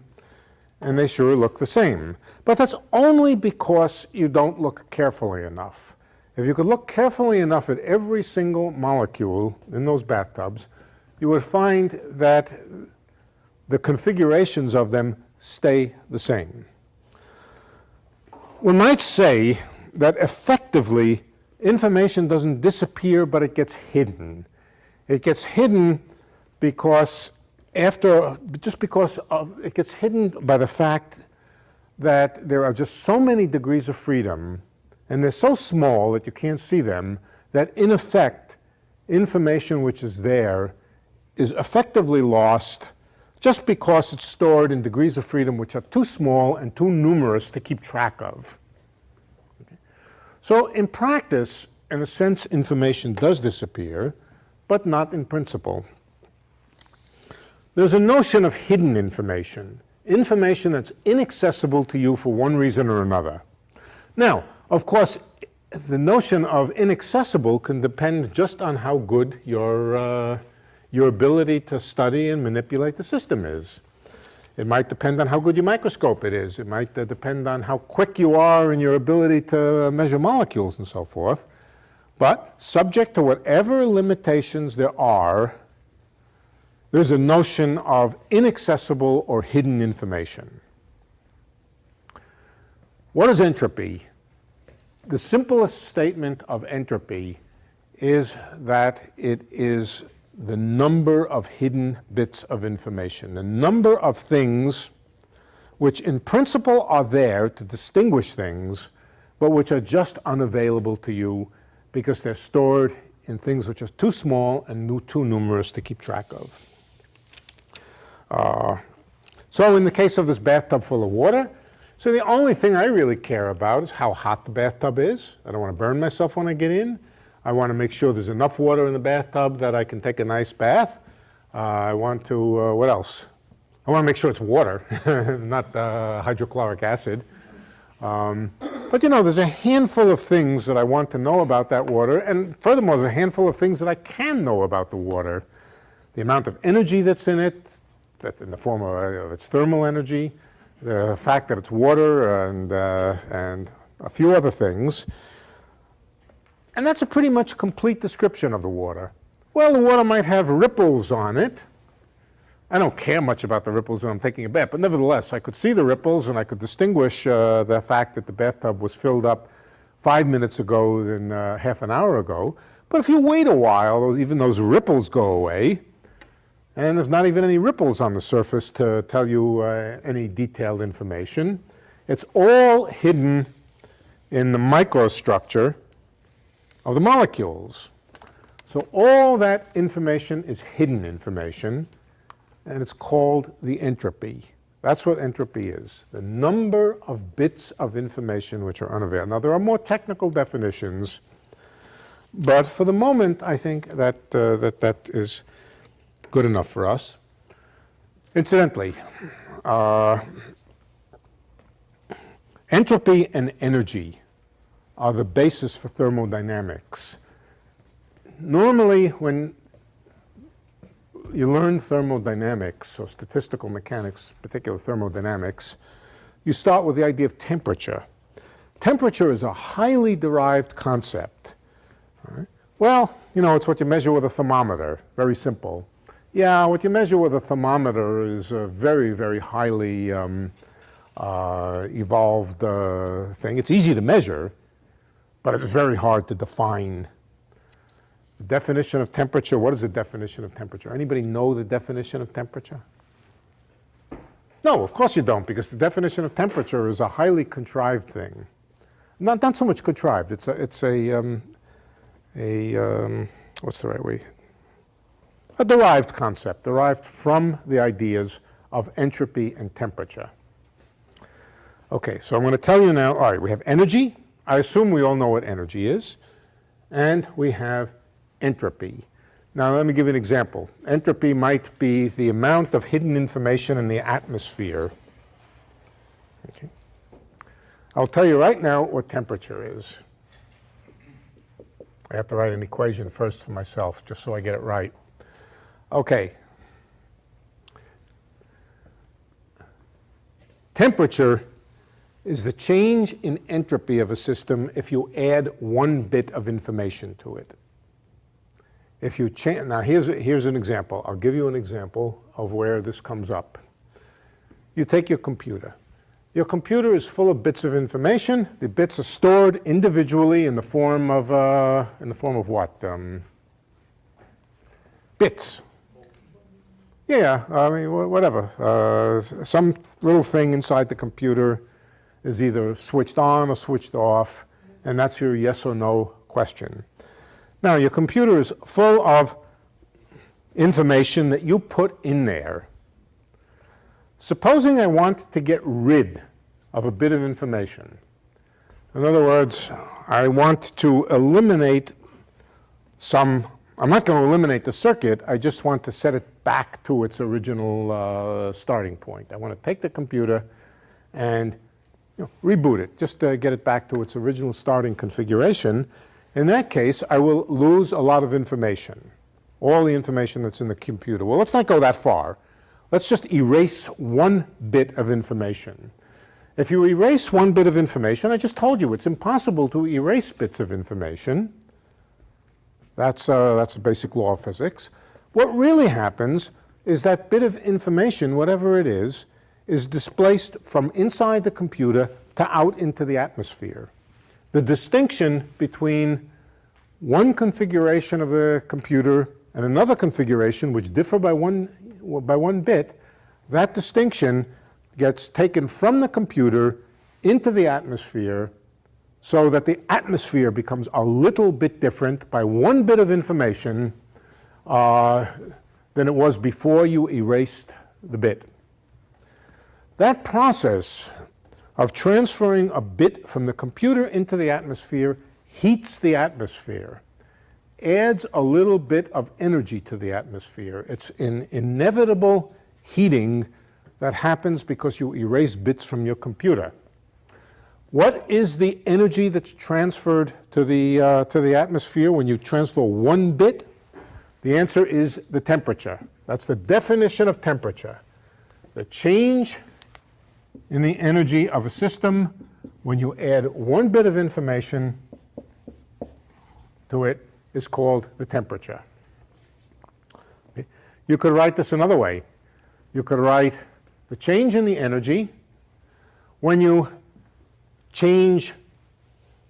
and they sure look the same. But that's only because you don't look carefully enough. If you could look carefully enough at every single molecule in those bathtubs, you would find that the configurations of them stay the same. One might say that effectively information doesn't disappear, but it gets hidden. It gets hidden because it gets hidden by the fact that there are just so many degrees of freedom, and they're so small that you can't see them, that in effect, information which is there is effectively lost just because it's stored in degrees of freedom which are too small and too numerous to keep track of. Okay. So in practice, in a sense, information does disappear, but not in principle. There's a notion of hidden information, information that's inaccessible to you for one reason or another. Now, of course, the notion of inaccessible can depend just on how good your ability to study and manipulate the system is. It might depend on how good your microscope it is. It might depend on how quick you are in your ability to measure molecules and so forth. But subject to whatever limitations there are, there's a notion of inaccessible or hidden information. What is entropy? The simplest statement of entropy is that it is the number of hidden bits of information, the number of things which in principle are there to distinguish things, but which are just unavailable to you because they're stored in things which are too small and too numerous to keep track of. So in the case of this bathtub full of water, so the only thing I really care about is how hot the bathtub is. I don't want to burn myself when I get in. I want to make sure there's enough water in the bathtub that I can take a nice bath. I want to, what else? I want to make sure it's water, not hydrochloric acid. But you know, there's a handful of things that I want to know about that water, and furthermore, there's a handful of things that I can know about the water. The amount of energy that's in it, that's in the form of its thermal energy, the fact that it's water, and a few other things. And that's a pretty much complete description of the water. Well, the water might have ripples on it. I don't care much about the ripples when I'm taking a bath, but nevertheless, I could see the ripples and I could distinguish the fact that the bathtub was filled up 5 minutes ago than half an hour ago. But if you wait a while, even those ripples go away, and there's not even any ripples on the surface to tell you any detailed information. It's all hidden in the microstructure of the molecules. So all that information is hidden information, and it's called the entropy. That's what entropy is, the number of bits of information which are unavailable. Now, there are more technical definitions, but for the moment, I think that that is good enough for us. Incidentally, entropy and energy are the basis for thermodynamics. Normally, when you learn thermodynamics or statistical mechanics, particular thermodynamics, you start with the idea of temperature. Temperature is a highly derived concept. Right? Well, you know, it's what you measure with a thermometer, very simple. Yeah, what you measure with a thermometer is a very, very highly evolved thing. It's easy to measure, but it's very hard to define. The definition of temperature, what is the definition of temperature? Anybody know the definition of temperature? No, of course you don't, because the definition of temperature is a highly contrived thing. Not so much contrived, it's a what's the right way? A derived concept, derived from the ideas of entropy and temperature. Okay, so I'm going to tell you now, all right, we have energy. I assume we all know what energy is. And we have entropy. Now, let me give you an example. Entropy might be the amount of hidden information in the atmosphere. Okay. I'll tell you right now what temperature is. I have to write an equation first for myself, just so I get it right. Okay. Temperature is the change in entropy of a system if you add 1 bit of information to it. If you change, now here's an example. I'll give you an example of where this comes up. You take your computer. Your computer is full of bits of information. The bits are stored individually in the form of what? Bits. Yeah, I mean, whatever. Some little thing inside the computer is either switched on or switched off, and that's your yes or no question. Now, your computer is full of information that you put in there. Supposing I want to get rid of a bit of information. In other words, I want to eliminate some, I'm not going to eliminate the circuit, I just want to set it back to its original starting point. I want to take the computer and reboot it, just to get it back to its original starting configuration. In that case, I will lose a lot of information, all the information that's in the computer. Well, let's not go that far. let's just erase one bit of information. If you erase one bit of information, I just told you it's impossible to erase bits of information. That's a basic law of physics. What really happens is that bit of information, whatever it is displaced from inside the computer to out into the atmosphere. The distinction between one configuration of the computer and another configuration which differ by one bit, that distinction gets taken from the computer into the atmosphere so that the atmosphere becomes a little bit different by one bit of information than it was before you erased the bit. That process of transferring a bit from the computer into the atmosphere heats the atmosphere, adds a little bit of energy to the atmosphere. It's an inevitable heating that happens because you erase bits from your computer. What is the energy that's transferred to the atmosphere when you transfer one bit? The answer is the temperature. That's the definition of temperature. The change in the energy of a system when you add one bit of information to it is called the temperature. Okay. You could write this another way. You could write the change in the energy when you change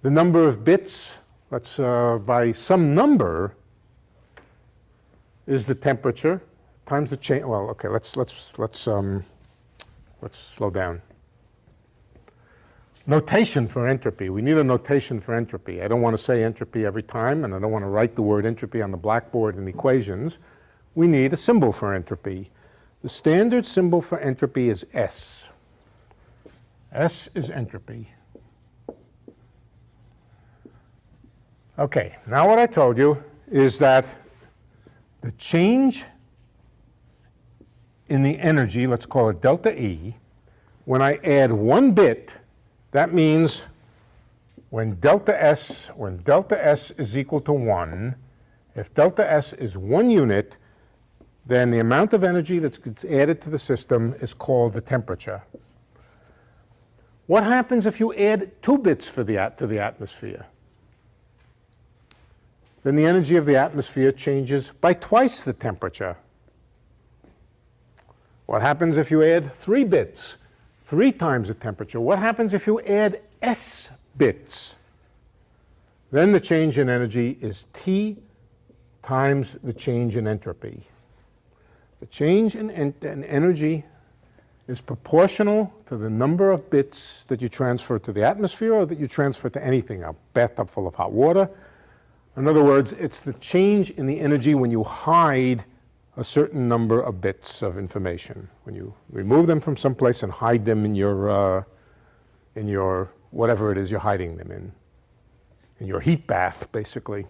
the number of bits, by some number, is the temperature times the change. Well, okay, let's slow down. Notation for entropy. We need a notation for entropy. I don't want to say entropy every time, and I don't want to write the word entropy on the blackboard in equations. We need a symbol for entropy. The standard symbol for entropy is S. S is entropy. Okay, now what I told you is that the change in the energy, let's call it delta E, when I add one bit, that means when delta S is equal to 1, if delta S is 1 unit, then the amount of energy that gets added to the system is called the temperature. What happens if you add 2 bits to the atmosphere? Then the energy of the atmosphere changes by twice the temperature. What happens if you add 3 bits? 3 times the temperature. What happens if you add S bits? Then the change in energy is T times the change in entropy. The change in energy is proportional to the number of bits that you transfer to the atmosphere or that you transfer to anything, a bathtub full of hot water. In other words, it's the change in the energy when you hide a certain number of bits of information. When you remove them from someplace and hide them in your whatever it is you're hiding them in your heat bath, basically.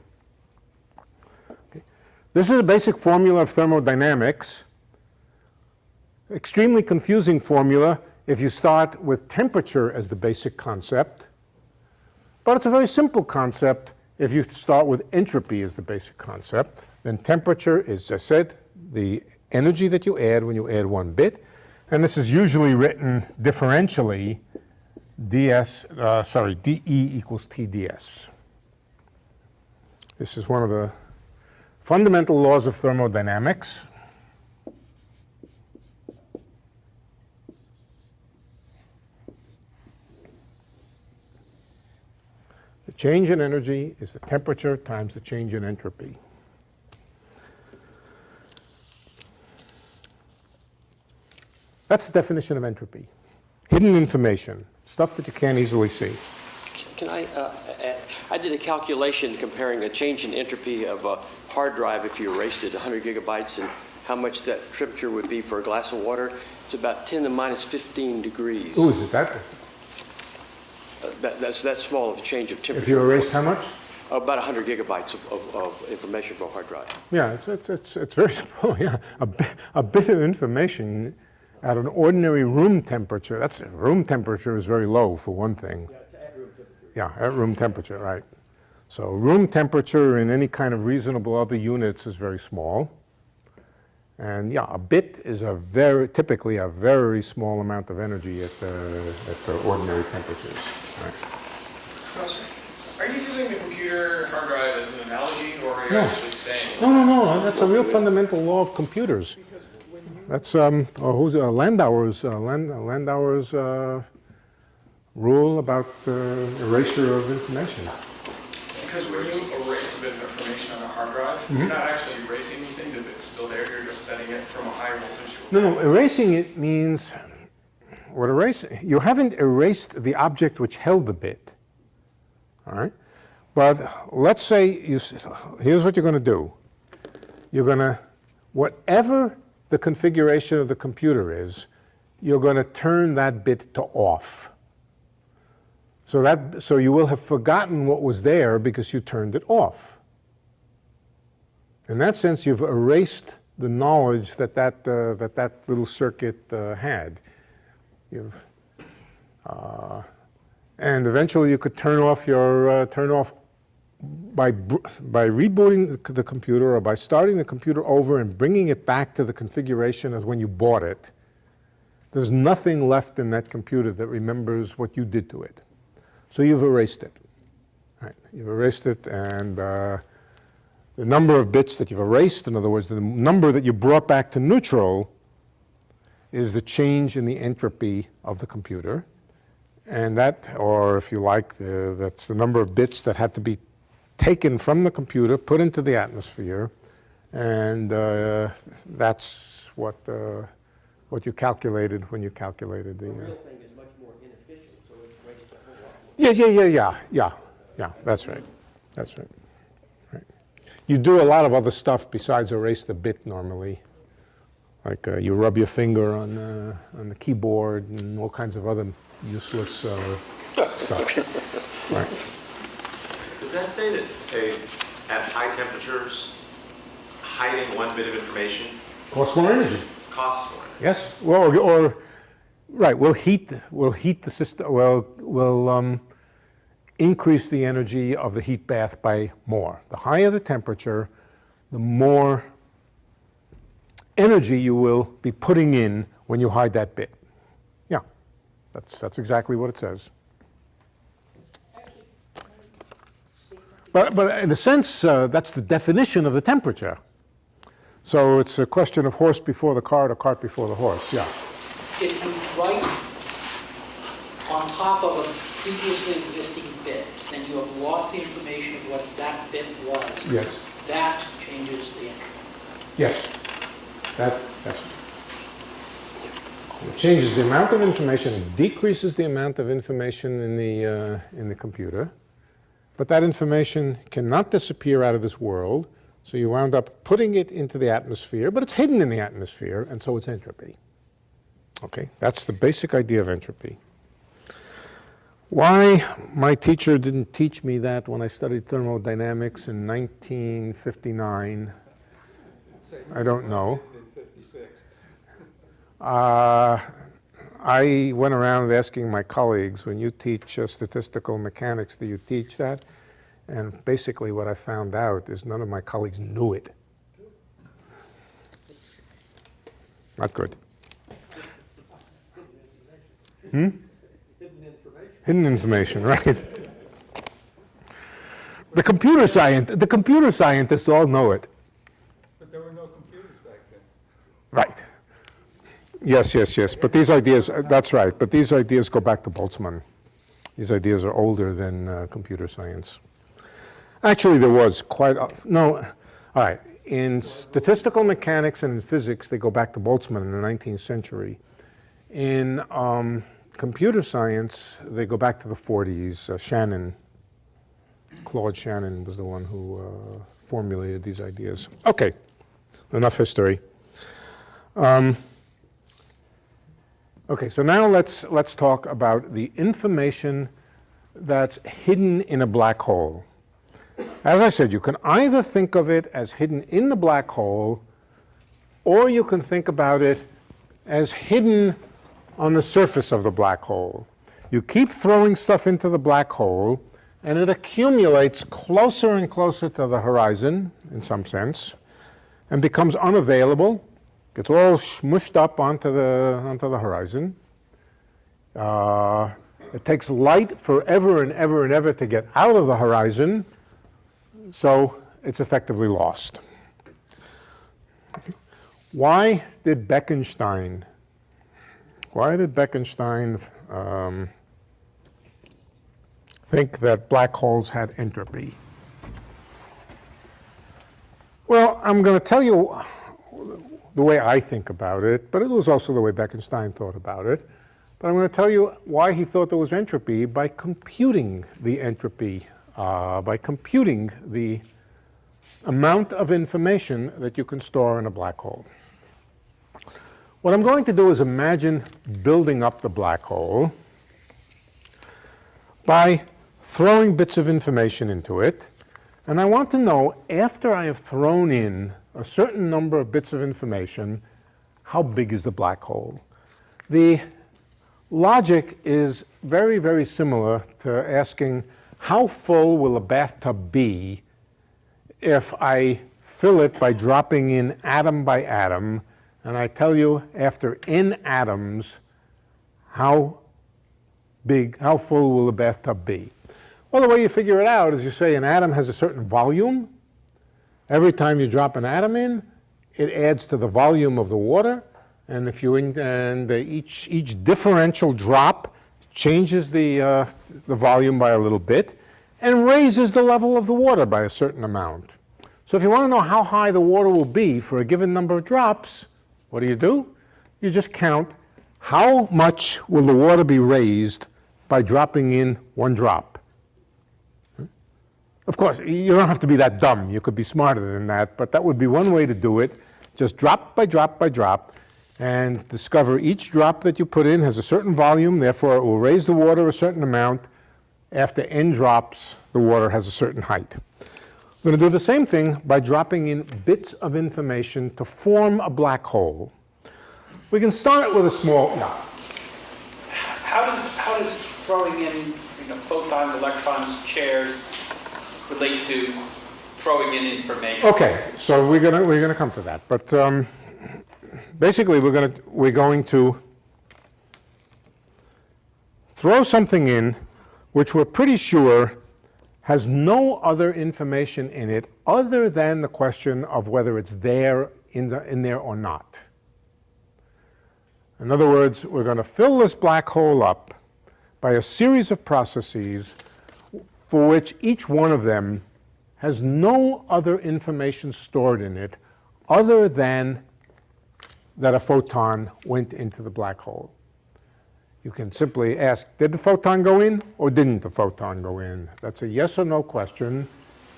Okay. This is a basic formula of thermodynamics. Extremely confusing formula if you start with temperature as the basic concept. But it's a very simple concept if you start with entropy as the basic concept. Then temperature is, as I said, the energy that you add when you add 1 bit. And this is usually written differentially, dE equals TdS. This is one of the fundamental laws of thermodynamics. The change in energy is the temperature times the change in entropy. That's the definition of entropy. Hidden information, stuff that you can't easily see. Can I did a calculation comparing a change in entropy of a hard drive if you erased it 100 gigabytes and how much that temperature would be for a glass of water. It's about 10 to minus 15 degrees. Ooh, is it that? That's small of a change of temperature. If you erase how much? About 100 gigabytes of information from a hard drive. Yeah, it's very simple. Yeah, a bit of information at an ordinary room temperature. Room temperature is very low for one thing. Yeah, at room temperature. Yeah, at room temperature, right. So room temperature in any kind of reasonable other units is very small. And yeah, a bit is typically a very small amount of energy at the ordinary temperatures. Right? Are you using the computer hard drive as an analogy, or are you No. actually saying? No, that's a real fundamental law of computers. That's Landauer's rule about erasure of information. Because when you erase a bit of information on a hard drive, you're not actually erasing anything, the bit's still there, you're just setting it from a higher voltage to a No, erasing it means, you haven't erased the object which held the bit, all right? But let's say, here's what you're going to do. You're going to, whatever the configuration of the computer is, you're going to turn that bit to off. So you will have forgotten what was there because you turned it off. In that sense, you've erased the knowledge that that little circuit had. And eventually, you could turn off by rebooting the computer or by starting the computer over and bringing it back to the configuration as when you bought it. There's nothing left in that computer that remembers what you did to it. So you've erased it. Right. You've erased it, and the number of bits that you've erased, in other words, the number that you brought back to neutral, is the change in the entropy of the computer. And that, or if you like, that's the number of bits that had to be taken from the computer, put into the atmosphere, and that's what you calculated when you calculated the... The real thing is much more inefficient, so it wastes a whole lot more. Yeah, that's right. Right. You do a lot of other stuff besides erase the bit normally. Like you rub your finger on the keyboard and all kinds of other useless stuff. Right. Does that say that at high temperatures, hiding one bit of information Costs more energy. costs more? Yes. Well, or right. We'll heat the system. We'll increase the energy of the heat bath by more. The higher the temperature, the more energy you will be putting in when you hide that bit. Yeah, that's exactly what it says. But in a sense, that's the definition of the temperature. So it's a question of horse before the cart or cart before the horse, yeah. If you write on top of a previously existing bit, then you have lost the information of what that bit was. Yes. That changes the entropy. Yes. That's it changes the amount of information, it decreases the amount of information in the computer, but that information cannot disappear out of this world, so you wound up putting it into the atmosphere, but it's hidden in the atmosphere, and so it's entropy. Okay, that's the basic idea of entropy. Why my teacher didn't teach me that when I studied thermodynamics in 1959, I don't know. I went around asking my colleagues, when you teach statistical mechanics, do you teach that? And basically what I found out is none of my colleagues knew it. Not good. Hidden information, right? The computer scientists all know it. But there were no computers back then. Right. Yes. But these ideas, that's right. But these ideas go back to Boltzmann. These ideas are older than computer science. Actually, there was no, all right. In statistical mechanics and in physics, they go back to Boltzmann in the 19th century. In computer science, they go back to the 40s. Shannon, Claude Shannon was the one who formulated these ideas. Okay, enough history. Okay, so now let's talk about the information that's hidden in a black hole. As I said, you can either think of it as hidden in the black hole, or you can think about it as hidden on the surface of the black hole. You keep throwing stuff into the black hole, and it accumulates closer and closer to the horizon, in some sense, and becomes unavailable, gets all smushed up onto the horizon. It takes light forever and ever and ever to get out of the horizon, so it's effectively lost. Why did Bekenstein think that black holes had entropy? Well, I'm going to tell you the way I think about it, but it was also the way Bekenstein thought about it. But I'm going to tell you why he thought there was entropy by computing the entropy, by computing the amount of information that you can store in a black hole. What I'm going to do is imagine building up the black hole by throwing bits of information into it. And I want to know, after I have thrown in a certain number of bits of information, how big is the black hole? The logic is very, very similar to asking, how full will a bathtub be if I fill it by dropping in atom by atom, and I tell you after n atoms, how full will the bathtub be? Well, the way you figure it out is you say an atom has a certain volume. Every time you drop an atom in, it adds to the volume of the water, and each differential drop changes the volume by a little bit and raises the level of the water by a certain amount. So if you want to know how high the water will be for a given number of drops, what do? You just count how much will the water be raised by dropping in one drop. Of course, you don't have to be that dumb. You could be smarter than that, but that would be one way to do it. Just drop by drop by drop, and discover each drop that you put in has a certain volume, therefore it will raise the water a certain amount. After n drops, the water has a certain height. We're going to do the same thing by dropping in bits of information to form a black hole. We can start with a small, How does throwing in photons, electrons, chairs relate to throwing in information? Okay, so we're gonna come to that, but basically we're going to throw something in which we're pretty sure has no other information in it other than the question of whether it's there in there or not. In other words, we're going to fill this black hole up by a series of processes for which each one of them has no other information stored in it other than that a photon went into the black hole. You can simply ask, did the photon go in or didn't the photon go in? That's a yes or no question,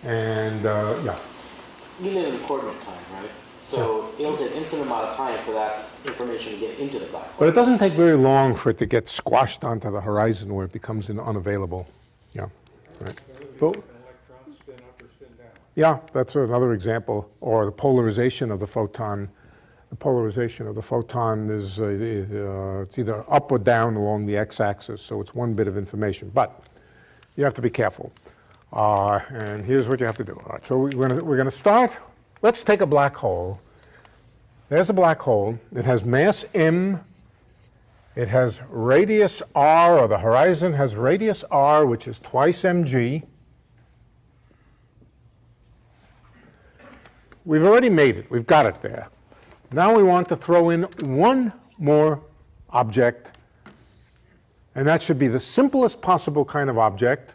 and You live in coordinate time, right? So it'll take an infinite amount of time for that information to get into the black hole. But it doesn't take very long for it to get squashed onto the horizon where it becomes unavailable. Yeah, right. But, yeah, that's another example. Or the polarization of the photon. The polarization of the photon is it's either up or down along the x-axis, so it's one bit of information. But you have to be careful. And here's what you have to do. All right, so we're going to start. Let's take a black hole. There's a black hole. It has mass m. It has radius r, or the horizon has radius r, which is twice mg. We've already made it. We've got it there. Now we want to throw in one more object, and that should be the simplest possible kind of object,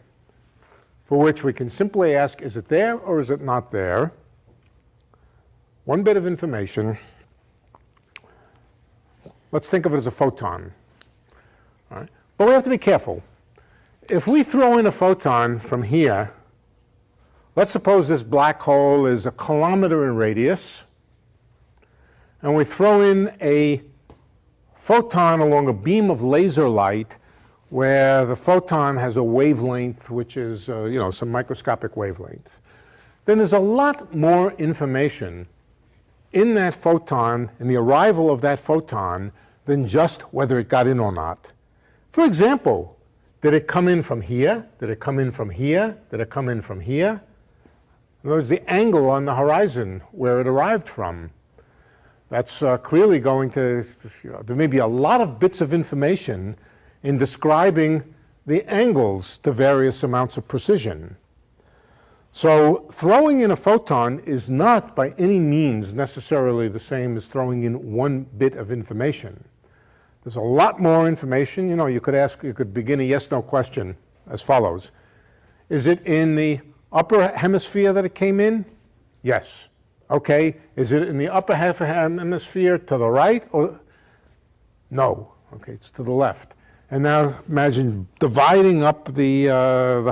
for which we can simply ask, is it there or is it not there? One bit of information. Let's think of it as a photon. All right? But we have to be careful. If we throw in a photon from here, let's suppose this black hole is 1 kilometer in radius, and we throw in a photon along a beam of laser light where the photon has a wavelength which is some microscopic wavelength. Then there's a lot more information in that photon, in the arrival of that photon, than just whether it got in or not. For example, did it come in from here? Did it come in from here? Did it come in from here? In other words, the angle on the horizon where it arrived from. That's clearly going to, there may be a lot of bits of information in describing the angles to various amounts of precision. So throwing in a photon is not by any means necessarily the same as throwing in one bit of information. There's a lot more information. You could begin a yes/no question as follows. Is it in the upper hemisphere that it came in? Yes. Okay. Is it in the upper half hemisphere to the right? Or no. Okay, it's to the left. And now imagine dividing up the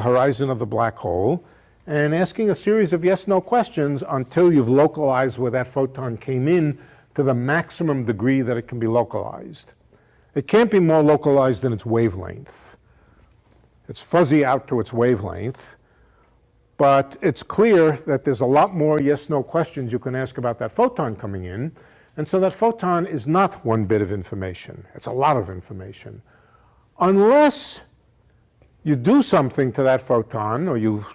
horizon of the black hole and asking a series of yes/no questions until you've localized where that photon came in to the maximum degree that it can be localized. It can't be more localized than its wavelength. It's fuzzy out to its wavelength, but it's clear that there's a lot more yes/no questions you can ask about that photon coming in, and so that photon is not one bit of information. It's a lot of information. Unless you do something to that photon, or you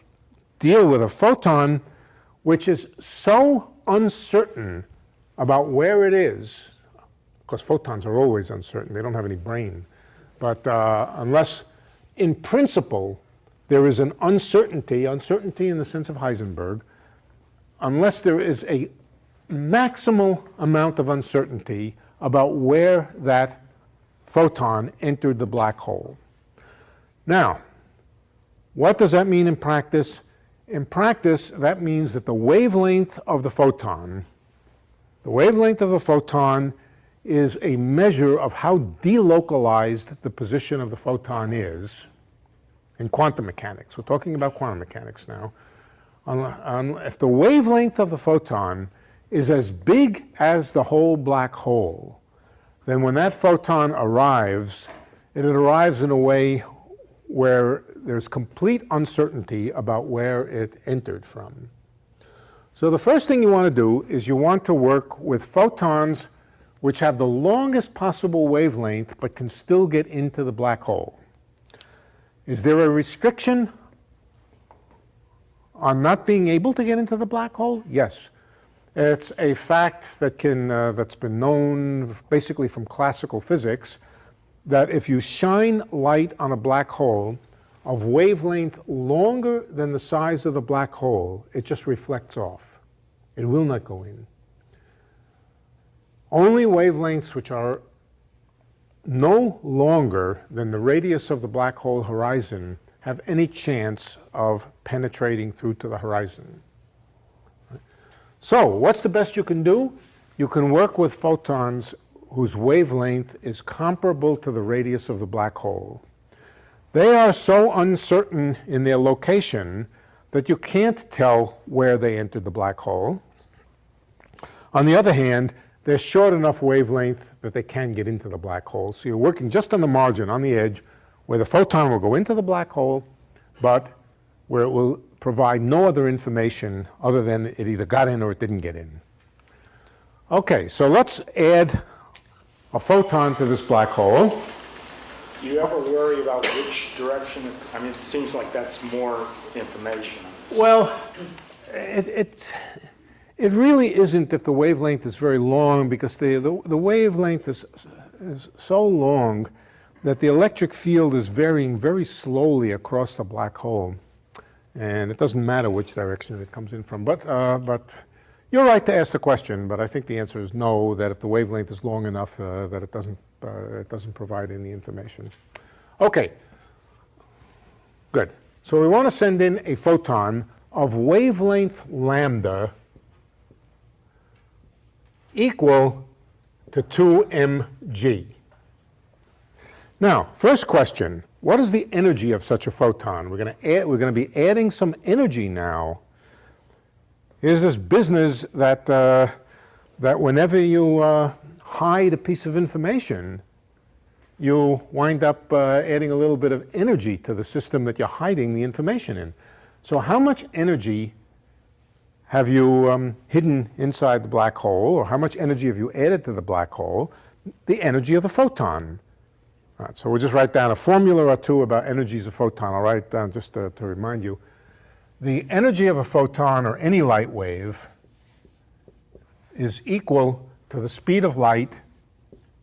deal with a photon which is so uncertain about where it is, because photons are always uncertain, they don't have any brain, but unless in principle there is an uncertainty in the sense of Heisenberg, unless there is a maximal amount of uncertainty about where that photon entered the black hole. Now, what does that mean in practice? In practice, that means that the wavelength of the photon is a measure of how delocalized the position of the photon is in quantum mechanics. We're talking about quantum mechanics now. If the wavelength of the photon is as big as the whole black hole, then when that photon arrives, it arrives in a way where there's complete uncertainty about where it entered from. So the first thing you want to do is you want to work with photons which have the longest possible wavelength but can still get into the black hole. Is there a restriction on not being able to get into the black hole? Yes. It's a fact that that's been known basically from classical physics, that if you shine light on a black hole of wavelength longer than the size of the black hole, it just reflects off. It will not go in. Only wavelengths which are no longer than the radius of the black hole horizon have any chance of penetrating through to the horizon. So what's the best you can do? You can work with photons whose wavelength is comparable to the radius of the black hole. They are so uncertain in their location that you can't tell where they entered the black hole. On the other hand, they're short enough wavelength that they can get into the black hole. So you're working just on the margin, on the edge, where the photon will go into the black hole, but where it will provide no other information other than it either got in or it didn't get in. Okay, so let's add a photon to this black hole. Do you ever worry about which direction? It seems like that's more information. Well, it really isn't if the wavelength is very long, because the wavelength is so long that the electric field is varying very slowly across the black hole. And it doesn't matter which direction it comes in from. But you're right to ask the question, but I think the answer is no, that if the wavelength is long enough that it doesn't provide any information. Okay, good. So we want to send in a photon of wavelength lambda equal to 2mg. Now, first question, what is the energy of such a photon? We're going to be adding some energy now. Here's this business that whenever you hide a piece of information, you wind up adding a little bit of energy to the system that you're hiding the information in. So how much energy have you hidden inside the black hole, or how much energy have you added to the black hole? The energy of the photon. All right, so we'll just write down a formula or two about energies of photon. I'll write it down just to remind you. The energy of a photon, or any light wave, is equal to the speed of light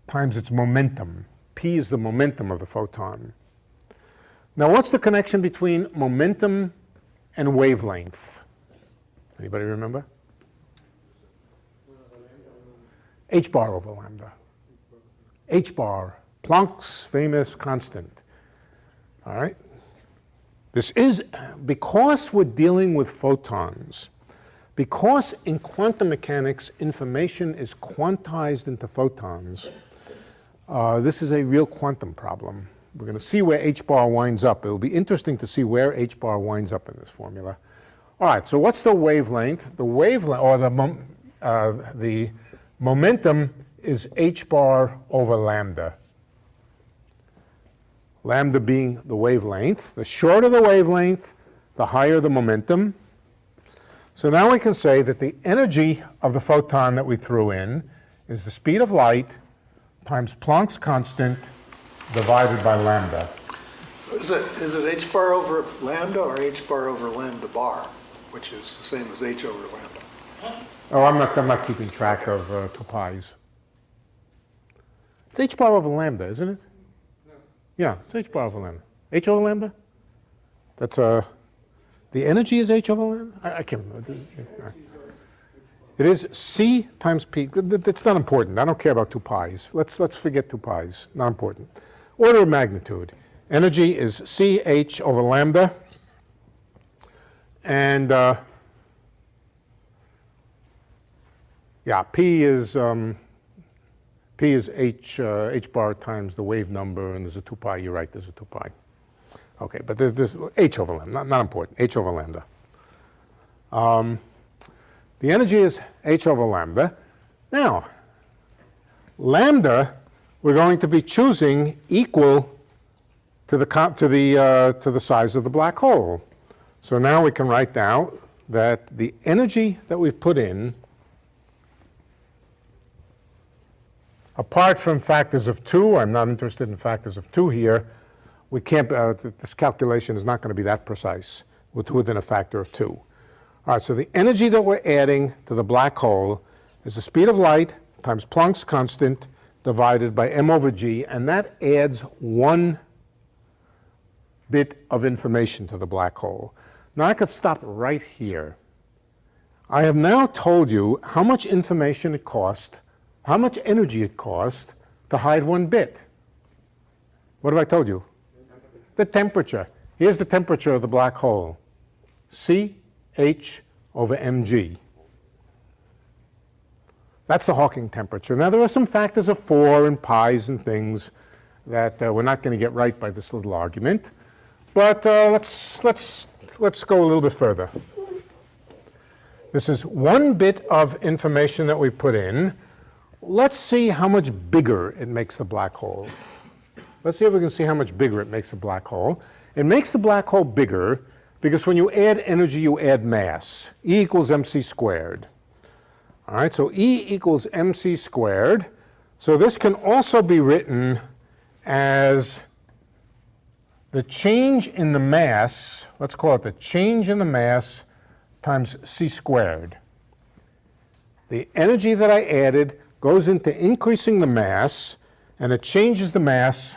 times its momentum. P is the momentum of the photon. Now, what's the connection between momentum and wavelength? Anybody remember? H bar over lambda. H bar, Planck's famous constant. All right? This is, because we're dealing with photons, because in quantum mechanics information is quantized into photons, this is a real quantum problem. We're going to see where h bar winds up. It will be interesting to see where h bar winds up in this formula. All right, so what's the wavelength? The wavelength, or the momentum is h bar over lambda. Lambda being the wavelength. The shorter the wavelength, the higher the momentum. So now we can say that the energy of the photon that we threw in is the speed of light times Planck's constant divided by lambda. Is it h bar over lambda or h bar over lambda bar, which is the same as h over lambda? Oh, I'm not keeping track of 2 pi's. It's h bar over lambda, isn't it? No. Yeah, it's h bar over lambda. H over lambda? That's the energy is h over lambda? I can't remember. It is c times p. That's not important. I don't care about 2 pi's. Let's forget 2 pi's. Not important. Order of magnitude. Energy is ch over lambda. And yeah, p is h bar times the wave number, and there's a 2 pi. You're right, there's a 2 pi. Okay, but there's this h over lambda, not important, h over lambda. The energy is h over lambda. Now, lambda, we're going to be choosing equal to the size of the black hole. So now we can write down that the energy that we've put in, apart from factors of 2, I'm not interested in factors of 2 here, we can't, this calculation is not going to be that precise within a factor of 2. All right, so the energy that we're adding to the black hole is the speed of light times Planck's constant divided by m over g, and that adds 1 bit of information to the black hole. Now I could stop right here. I have now told you how much information it cost, how much energy it cost to hide 1 bit. What have I told you? The temperature. Here's the temperature of the black hole. Ch over mg. That's the Hawking temperature. Now there are some factors of 4 and pi's and things that we're not going to get right by this little argument. But let's go a little bit further. This is 1 bit of information that we put in. Let's see how much bigger it makes the black hole. Let's see if we can see how much bigger it makes the black hole. It makes the black hole bigger because when you add energy, you add mass. E equals mc squared. All right, so E equals mc squared. So this can also be written as the change in the mass, let's call it the change in the mass times c squared. The energy that I added goes into increasing the mass, and it changes the mass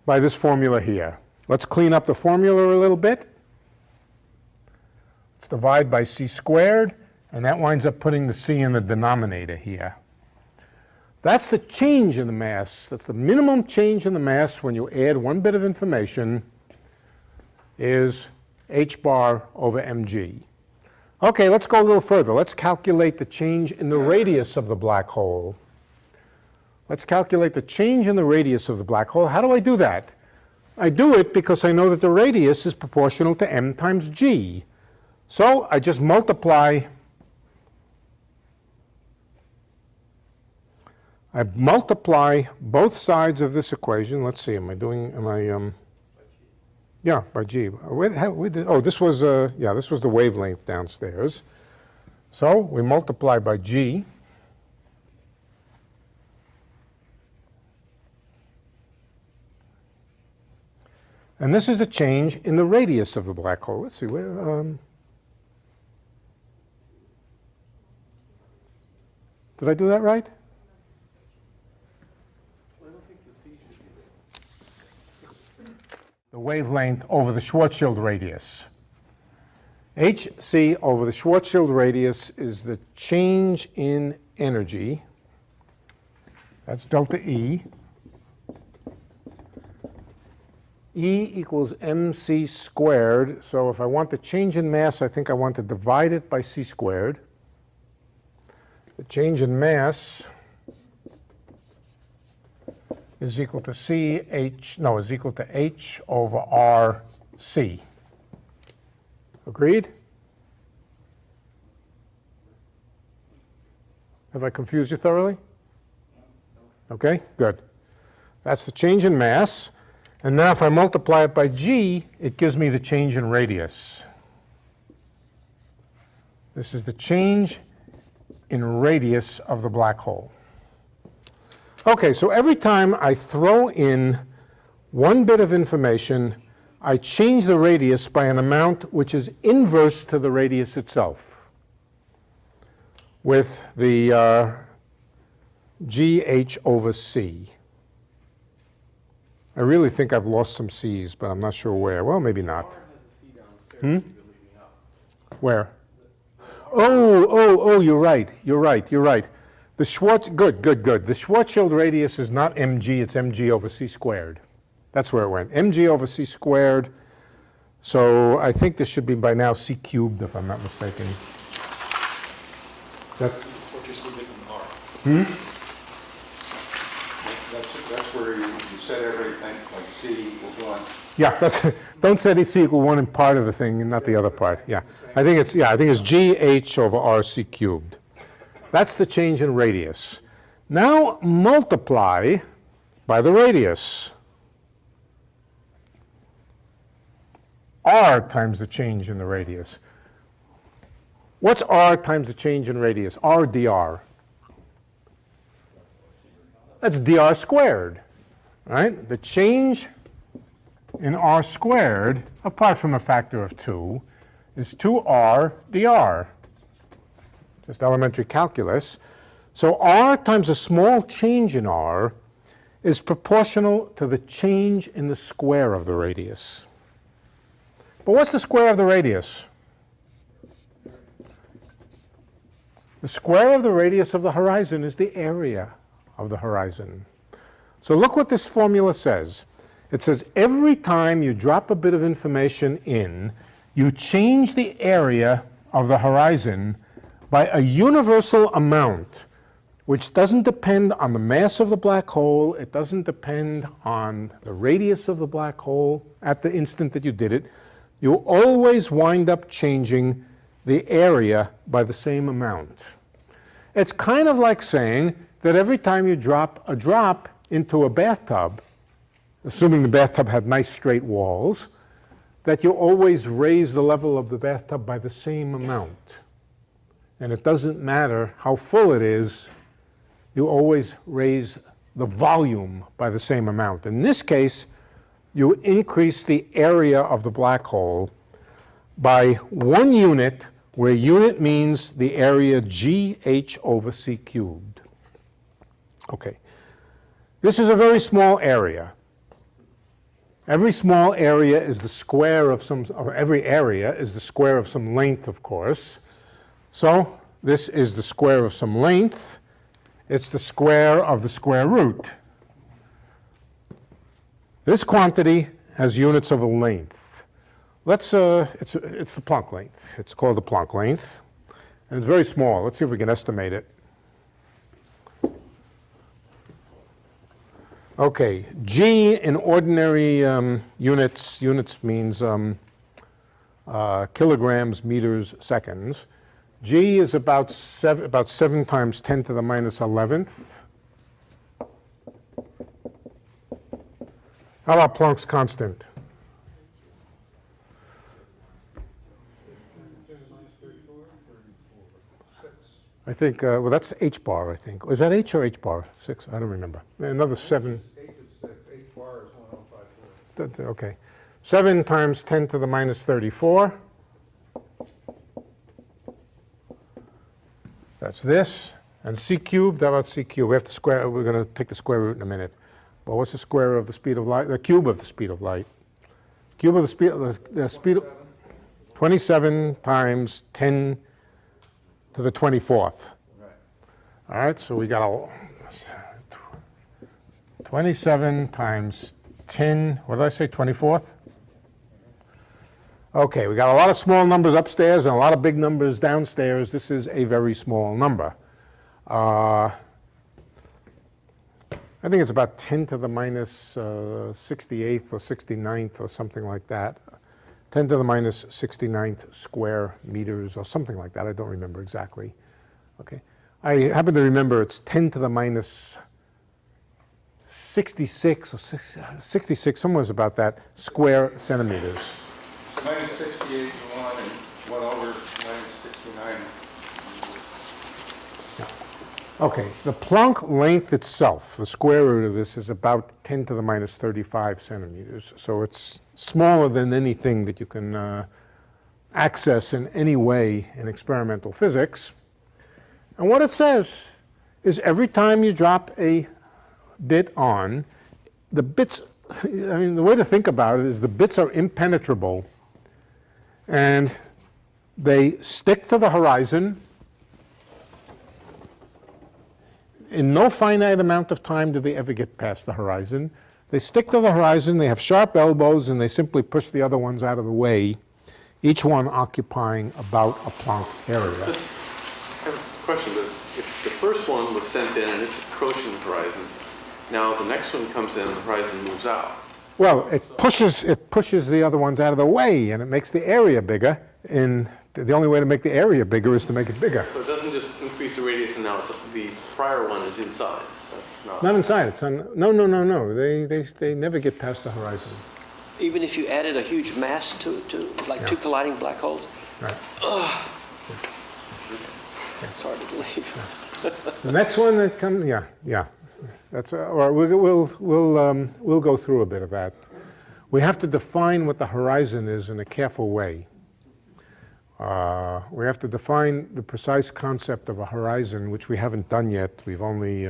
by this formula here. Let's clean up the formula a little bit. Let's divide by c squared, and that winds up putting the c in the denominator here. That's the change in the mass. That's the minimum change in the mass when you add 1 bit of information is h bar over mg. Okay, let's go a little further. Let's calculate the change in the radius of the black hole. Let's calculate the change in the radius of the black hole. How do I do that? I do it because I know that the radius is proportional to m times g. So I just multiply both sides of this equation. Let's see, yeah, by g. This was the wavelength downstairs. So we multiply by g. And this is the change in the radius of the black hole. Let's see, where, Did I do that right? The wavelength over the Schwarzschild radius. hc over the Schwarzschild radius is the change in energy. That's delta E. E equals mc squared. So if I want the change in mass, I think I want to divide it by c squared. The change in mass is equal to is equal to h over rc. Agreed? Have I confused you thoroughly? Okay, good. That's the change in mass. And now if I multiply it by g, it gives me the change in radius. This is the change in radius of the black hole. Okay, so every time I throw in one bit of information, I change the radius by an amount which is inverse to the radius itself, with the gh over c. I really think I've lost some c's, but I'm not sure where. Well, maybe not. Where? Oh, you're right. The good. The Schwarzschild radius is not mg, it's mg over c squared. That's where it went. Mg over c squared. So I think this should be by now c cubed, if I'm not mistaken. Is that? What you see in R. That's where you set everything like c equals 1. Yeah, don't set c equal 1 in part of the thing and not the other part. Yeah, I think it's gh over rc cubed. That's the change in radius. Now multiply by the radius. R times the change in the radius. What's R times the change in radius? R dr. That's dr squared, right? The change in r squared, apart from a factor of 2, is 2r dr. Just elementary calculus. So r times a small change in r is proportional to the change in the square of the radius. But what's the square of the radius? The square of the radius of the horizon is the area of the horizon. So look what this formula says. It says every time you drop a bit of information in, you change the area of the horizon by a universal amount, which doesn't depend on the mass of the black hole, it doesn't depend on the radius of the black hole at the instant that you did it. You always wind up changing the area by the same amount. It's kind of like saying that every time you drop a drop into a bathtub, assuming the bathtub had nice straight walls, that you always raise the level of the bathtub by the same amount. And it doesn't matter how full it is, you always raise the volume by the same amount. In this case, you increase the area of the black hole by 1 unit, where unit means the area gh over c cubed. Okay. This is a very small area. Every small area is the square of some, or every area is the square of some length, of course. So this is the square of some length. It's the square of the square root. This quantity has units of a length. It's the Planck length. It's called the Planck length. And it's very small. Let's see if we can estimate it. Okay, G in ordinary units means kilograms, meters, seconds. G is about 7 times 10 to the minus 11th. How about Planck's constant? I think, well, that's h bar, I think. Was that h or h bar? 6? I don't remember. Another 7. H is 6. H bar is 1054. Okay. 7 times 10 to the minus 34. That's this. And c cubed, how about c cubed? We have to square, we're going to take the square root in a minute. Well, what's the square of the speed of light? The cube of the speed of light. Cube of the speed of 27 times 10 to the 24th. All right, so we got a 27 times 10, what did I say, 24th? Okay, we got a lot of small numbers upstairs and a lot of big numbers downstairs. This is a very small number. I think it's about 10 to the minus 68th or 69th or something like that. 10 to the minus 69th square meters or something like that. I don't remember exactly. Okay. I happen to remember it's 10 to the minus 66 or 66, somewhere about that, square centimeters. Minus 68 is 1 and 1 over minus 69. Okay, the Planck length itself, the square root of this, is about 10 to the minus 35 centimeters. So it's smaller than anything that you can access in any way in experimental physics. And what it says is every time you drop a bit on, the bits, I mean, the way to think about it is the bits are impenetrable and they stick to the horizon. In no finite amount of time do they ever get past the horizon. They stick to the horizon, they have sharp elbows, and they simply push the other ones out of the way, each one occupying about a Planck area. I have a question. If the first one was sent in and it's approaching the horizon, now the next one comes in, the horizon moves out. Well, it pushes the other ones out of the way, and it makes the area bigger. And the only way to make the area bigger is to make it bigger. So it doesn't just increase the radius and now the prior one is inside. That's Not inside. It's on. No. They never get past the horizon. Even if you added a huge mass to like two colliding black holes? Right. Ugh. It's hard to believe. The next one that comes, yeah. That's or we'll go through a bit of that. We have to define what the horizon is in a careful way. We have to define the precise concept of a horizon, which we haven't done yet. We've only,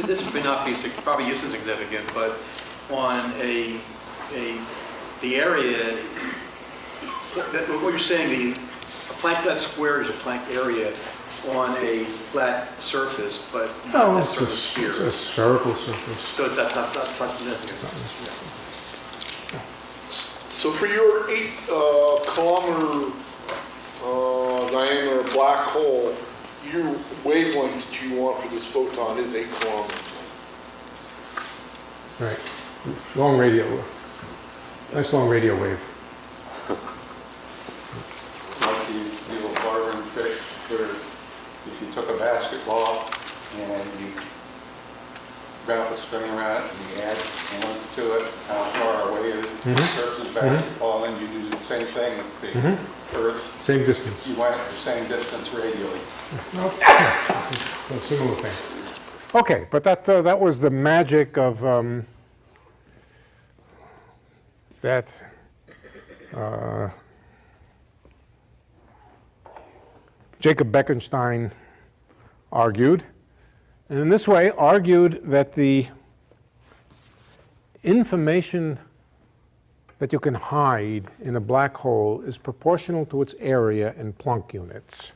This may not be, probably isn't significant, but on the area, what you're saying, a Planck, that square is a Planck area on a flat surface, but not necessarily a sphere. It's a spherical surface. So it's not significant. So for your 8 kilometer diameter black hole, your wavelength that you want for this photon is 8 kilometers. Right. Long radio. Nice long radio wave. It's like the old barroom trick where if you took a basketball and you wrap a string around it and you add length to it, how far away it is versus basketball, and you do the same thing with the Earth. Same distance. You want it the same distance radially. A similar thing. Okay, but that was the magic of that Jacob Bekenstein argued, and in this way argued that the information that you can hide in a black hole is proportional to its area in Planck units.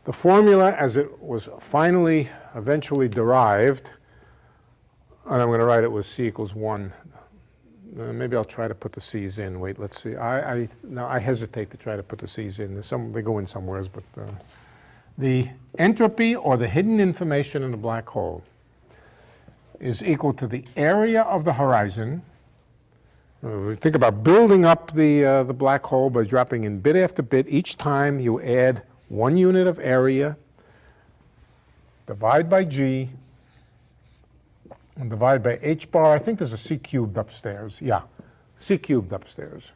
The formula, as it was finally, eventually derived, and I'm going to write it with C equals 1. Maybe I'll try to put the C's in. Wait, let's see. Now I hesitate to try to put the C's in. They go in somewhere, but the entropy or the hidden information in a black hole is equal to the area of the horizon. Think about building up the black hole by dropping in bit after bit. Each time you add 1 unit of area, divide by G, and divide by h bar. I think there's a c cubed upstairs. Yeah, c cubed upstairs.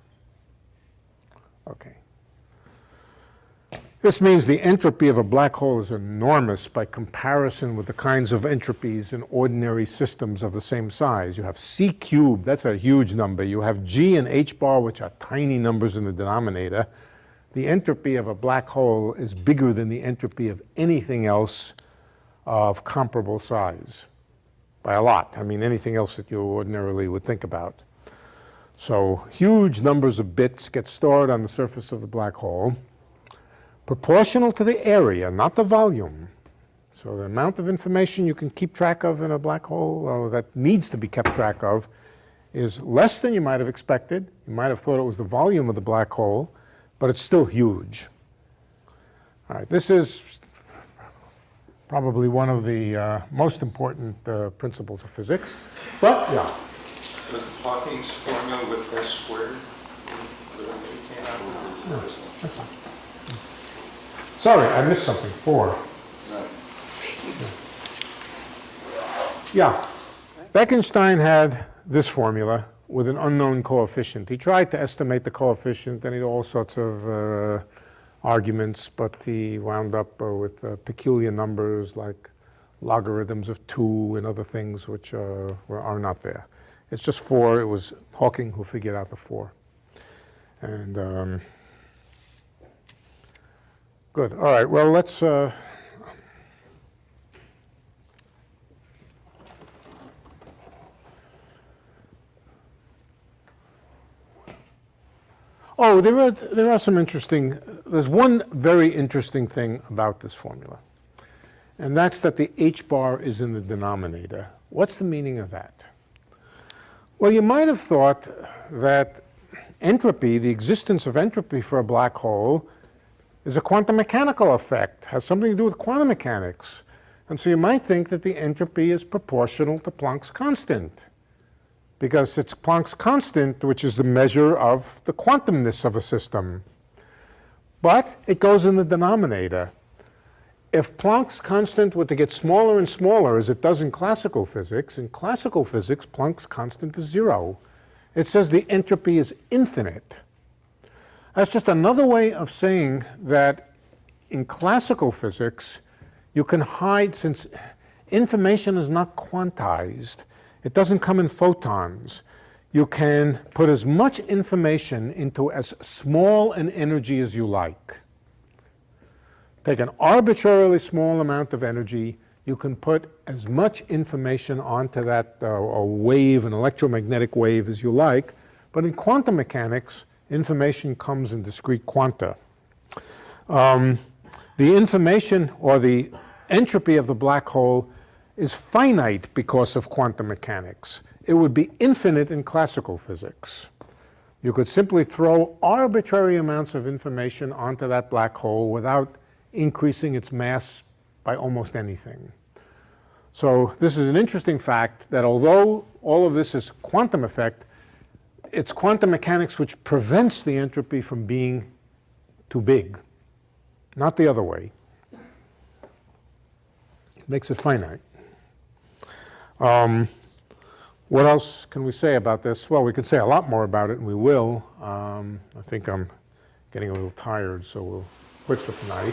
Okay. This means the entropy of a black hole is enormous by comparison with the kinds of entropies in ordinary systems of the same size. You have c cubed, that's a huge number. You have g and h bar, which are tiny numbers in the denominator. the entropy of a black hole is bigger than the entropy of anything else of comparable size, by a lot. I mean, anything else that you ordinarily would think about. So huge numbers of bits get stored on the surface of the black hole, proportional to the area, not the volume. So the amount of information you can keep track of in a black hole, or that needs to be kept track of, is less than you might have expected. You might have thought it was the volume of the black hole, but it's still huge. All right, this is probably one of the most important principles of physics. But, yeah. Was Hawking's formula with S squared? Sorry, I missed something. 4. Yeah. Bekenstein had this formula with an unknown coefficient. He tried to estimate the coefficient, and he had all sorts of arguments, but he wound up with peculiar numbers like logarithms of 2 and other things which are not there. It's just 4. It was Hawking who figured out the 4. And good. All right. Well, let's. Oh, there are some interesting. There's one very interesting thing about this formula, and that's that the h bar is in the denominator. What's the meaning of that? Well, you might have thought that entropy, the existence of entropy for a black hole, is a quantum mechanical effect, has something to do with quantum mechanics. And so you might think that the entropy is proportional to Planck's constant, because it's Planck's constant which is the measure of the quantumness of a system. But it goes in the denominator. If Planck's constant were to get smaller and smaller, as it does in classical physics, Planck's constant is 0. It says the entropy is infinite. That's just another way of saying that in classical physics, you can hide, since information is not quantized, it doesn't come in photons, you can put as much information into as small an energy as you like. Take an arbitrarily small amount of energy, you can put as much information onto that a wave, an electromagnetic wave, as you like. But in quantum mechanics, information comes in discrete quanta. The information, or the entropy of the black hole, is finite because of quantum mechanics. It would be infinite in classical physics. You could simply throw arbitrary amounts of information onto that black hole without increasing its mass by almost anything. So this is an interesting fact that although all of this is quantum effect, it's quantum mechanics which prevents the entropy from being too big, not the other way. It makes it finite. What else can we say about this? Well, we could say a lot more about it, and we will. I think I'm getting a little tired, so we'll quit for tonight.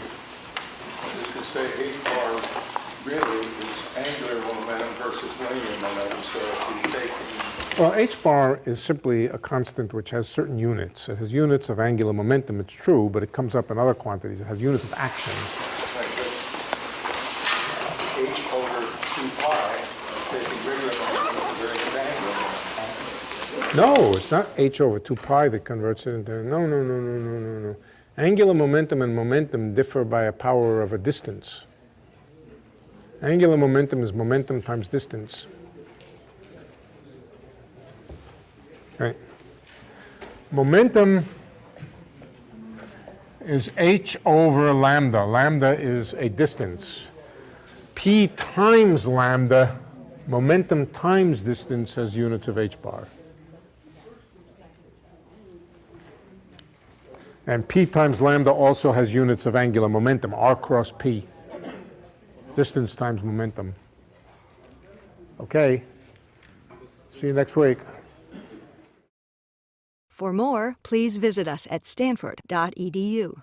You could say h bar really is angular momentum versus linear momentum. So if you take well, h bar is simply a constant which has certain units. It has units of angular momentum, it's true, but it comes up in other quantities. It has units of action. like h over 2 pi, taking regular momentum is a very good angular momentum. No, it's not h over 2 pi that converts it into, no. Angular momentum and momentum differ by a power of a distance. Angular momentum is momentum times distance. Right. Momentum is h over lambda. Lambda is a distance. P times lambda, momentum times distance, has units of h bar. And p times lambda also has units of angular momentum, r cross p. Distance times momentum. Okay. See you next week. For more, please visit us at stanford.edu.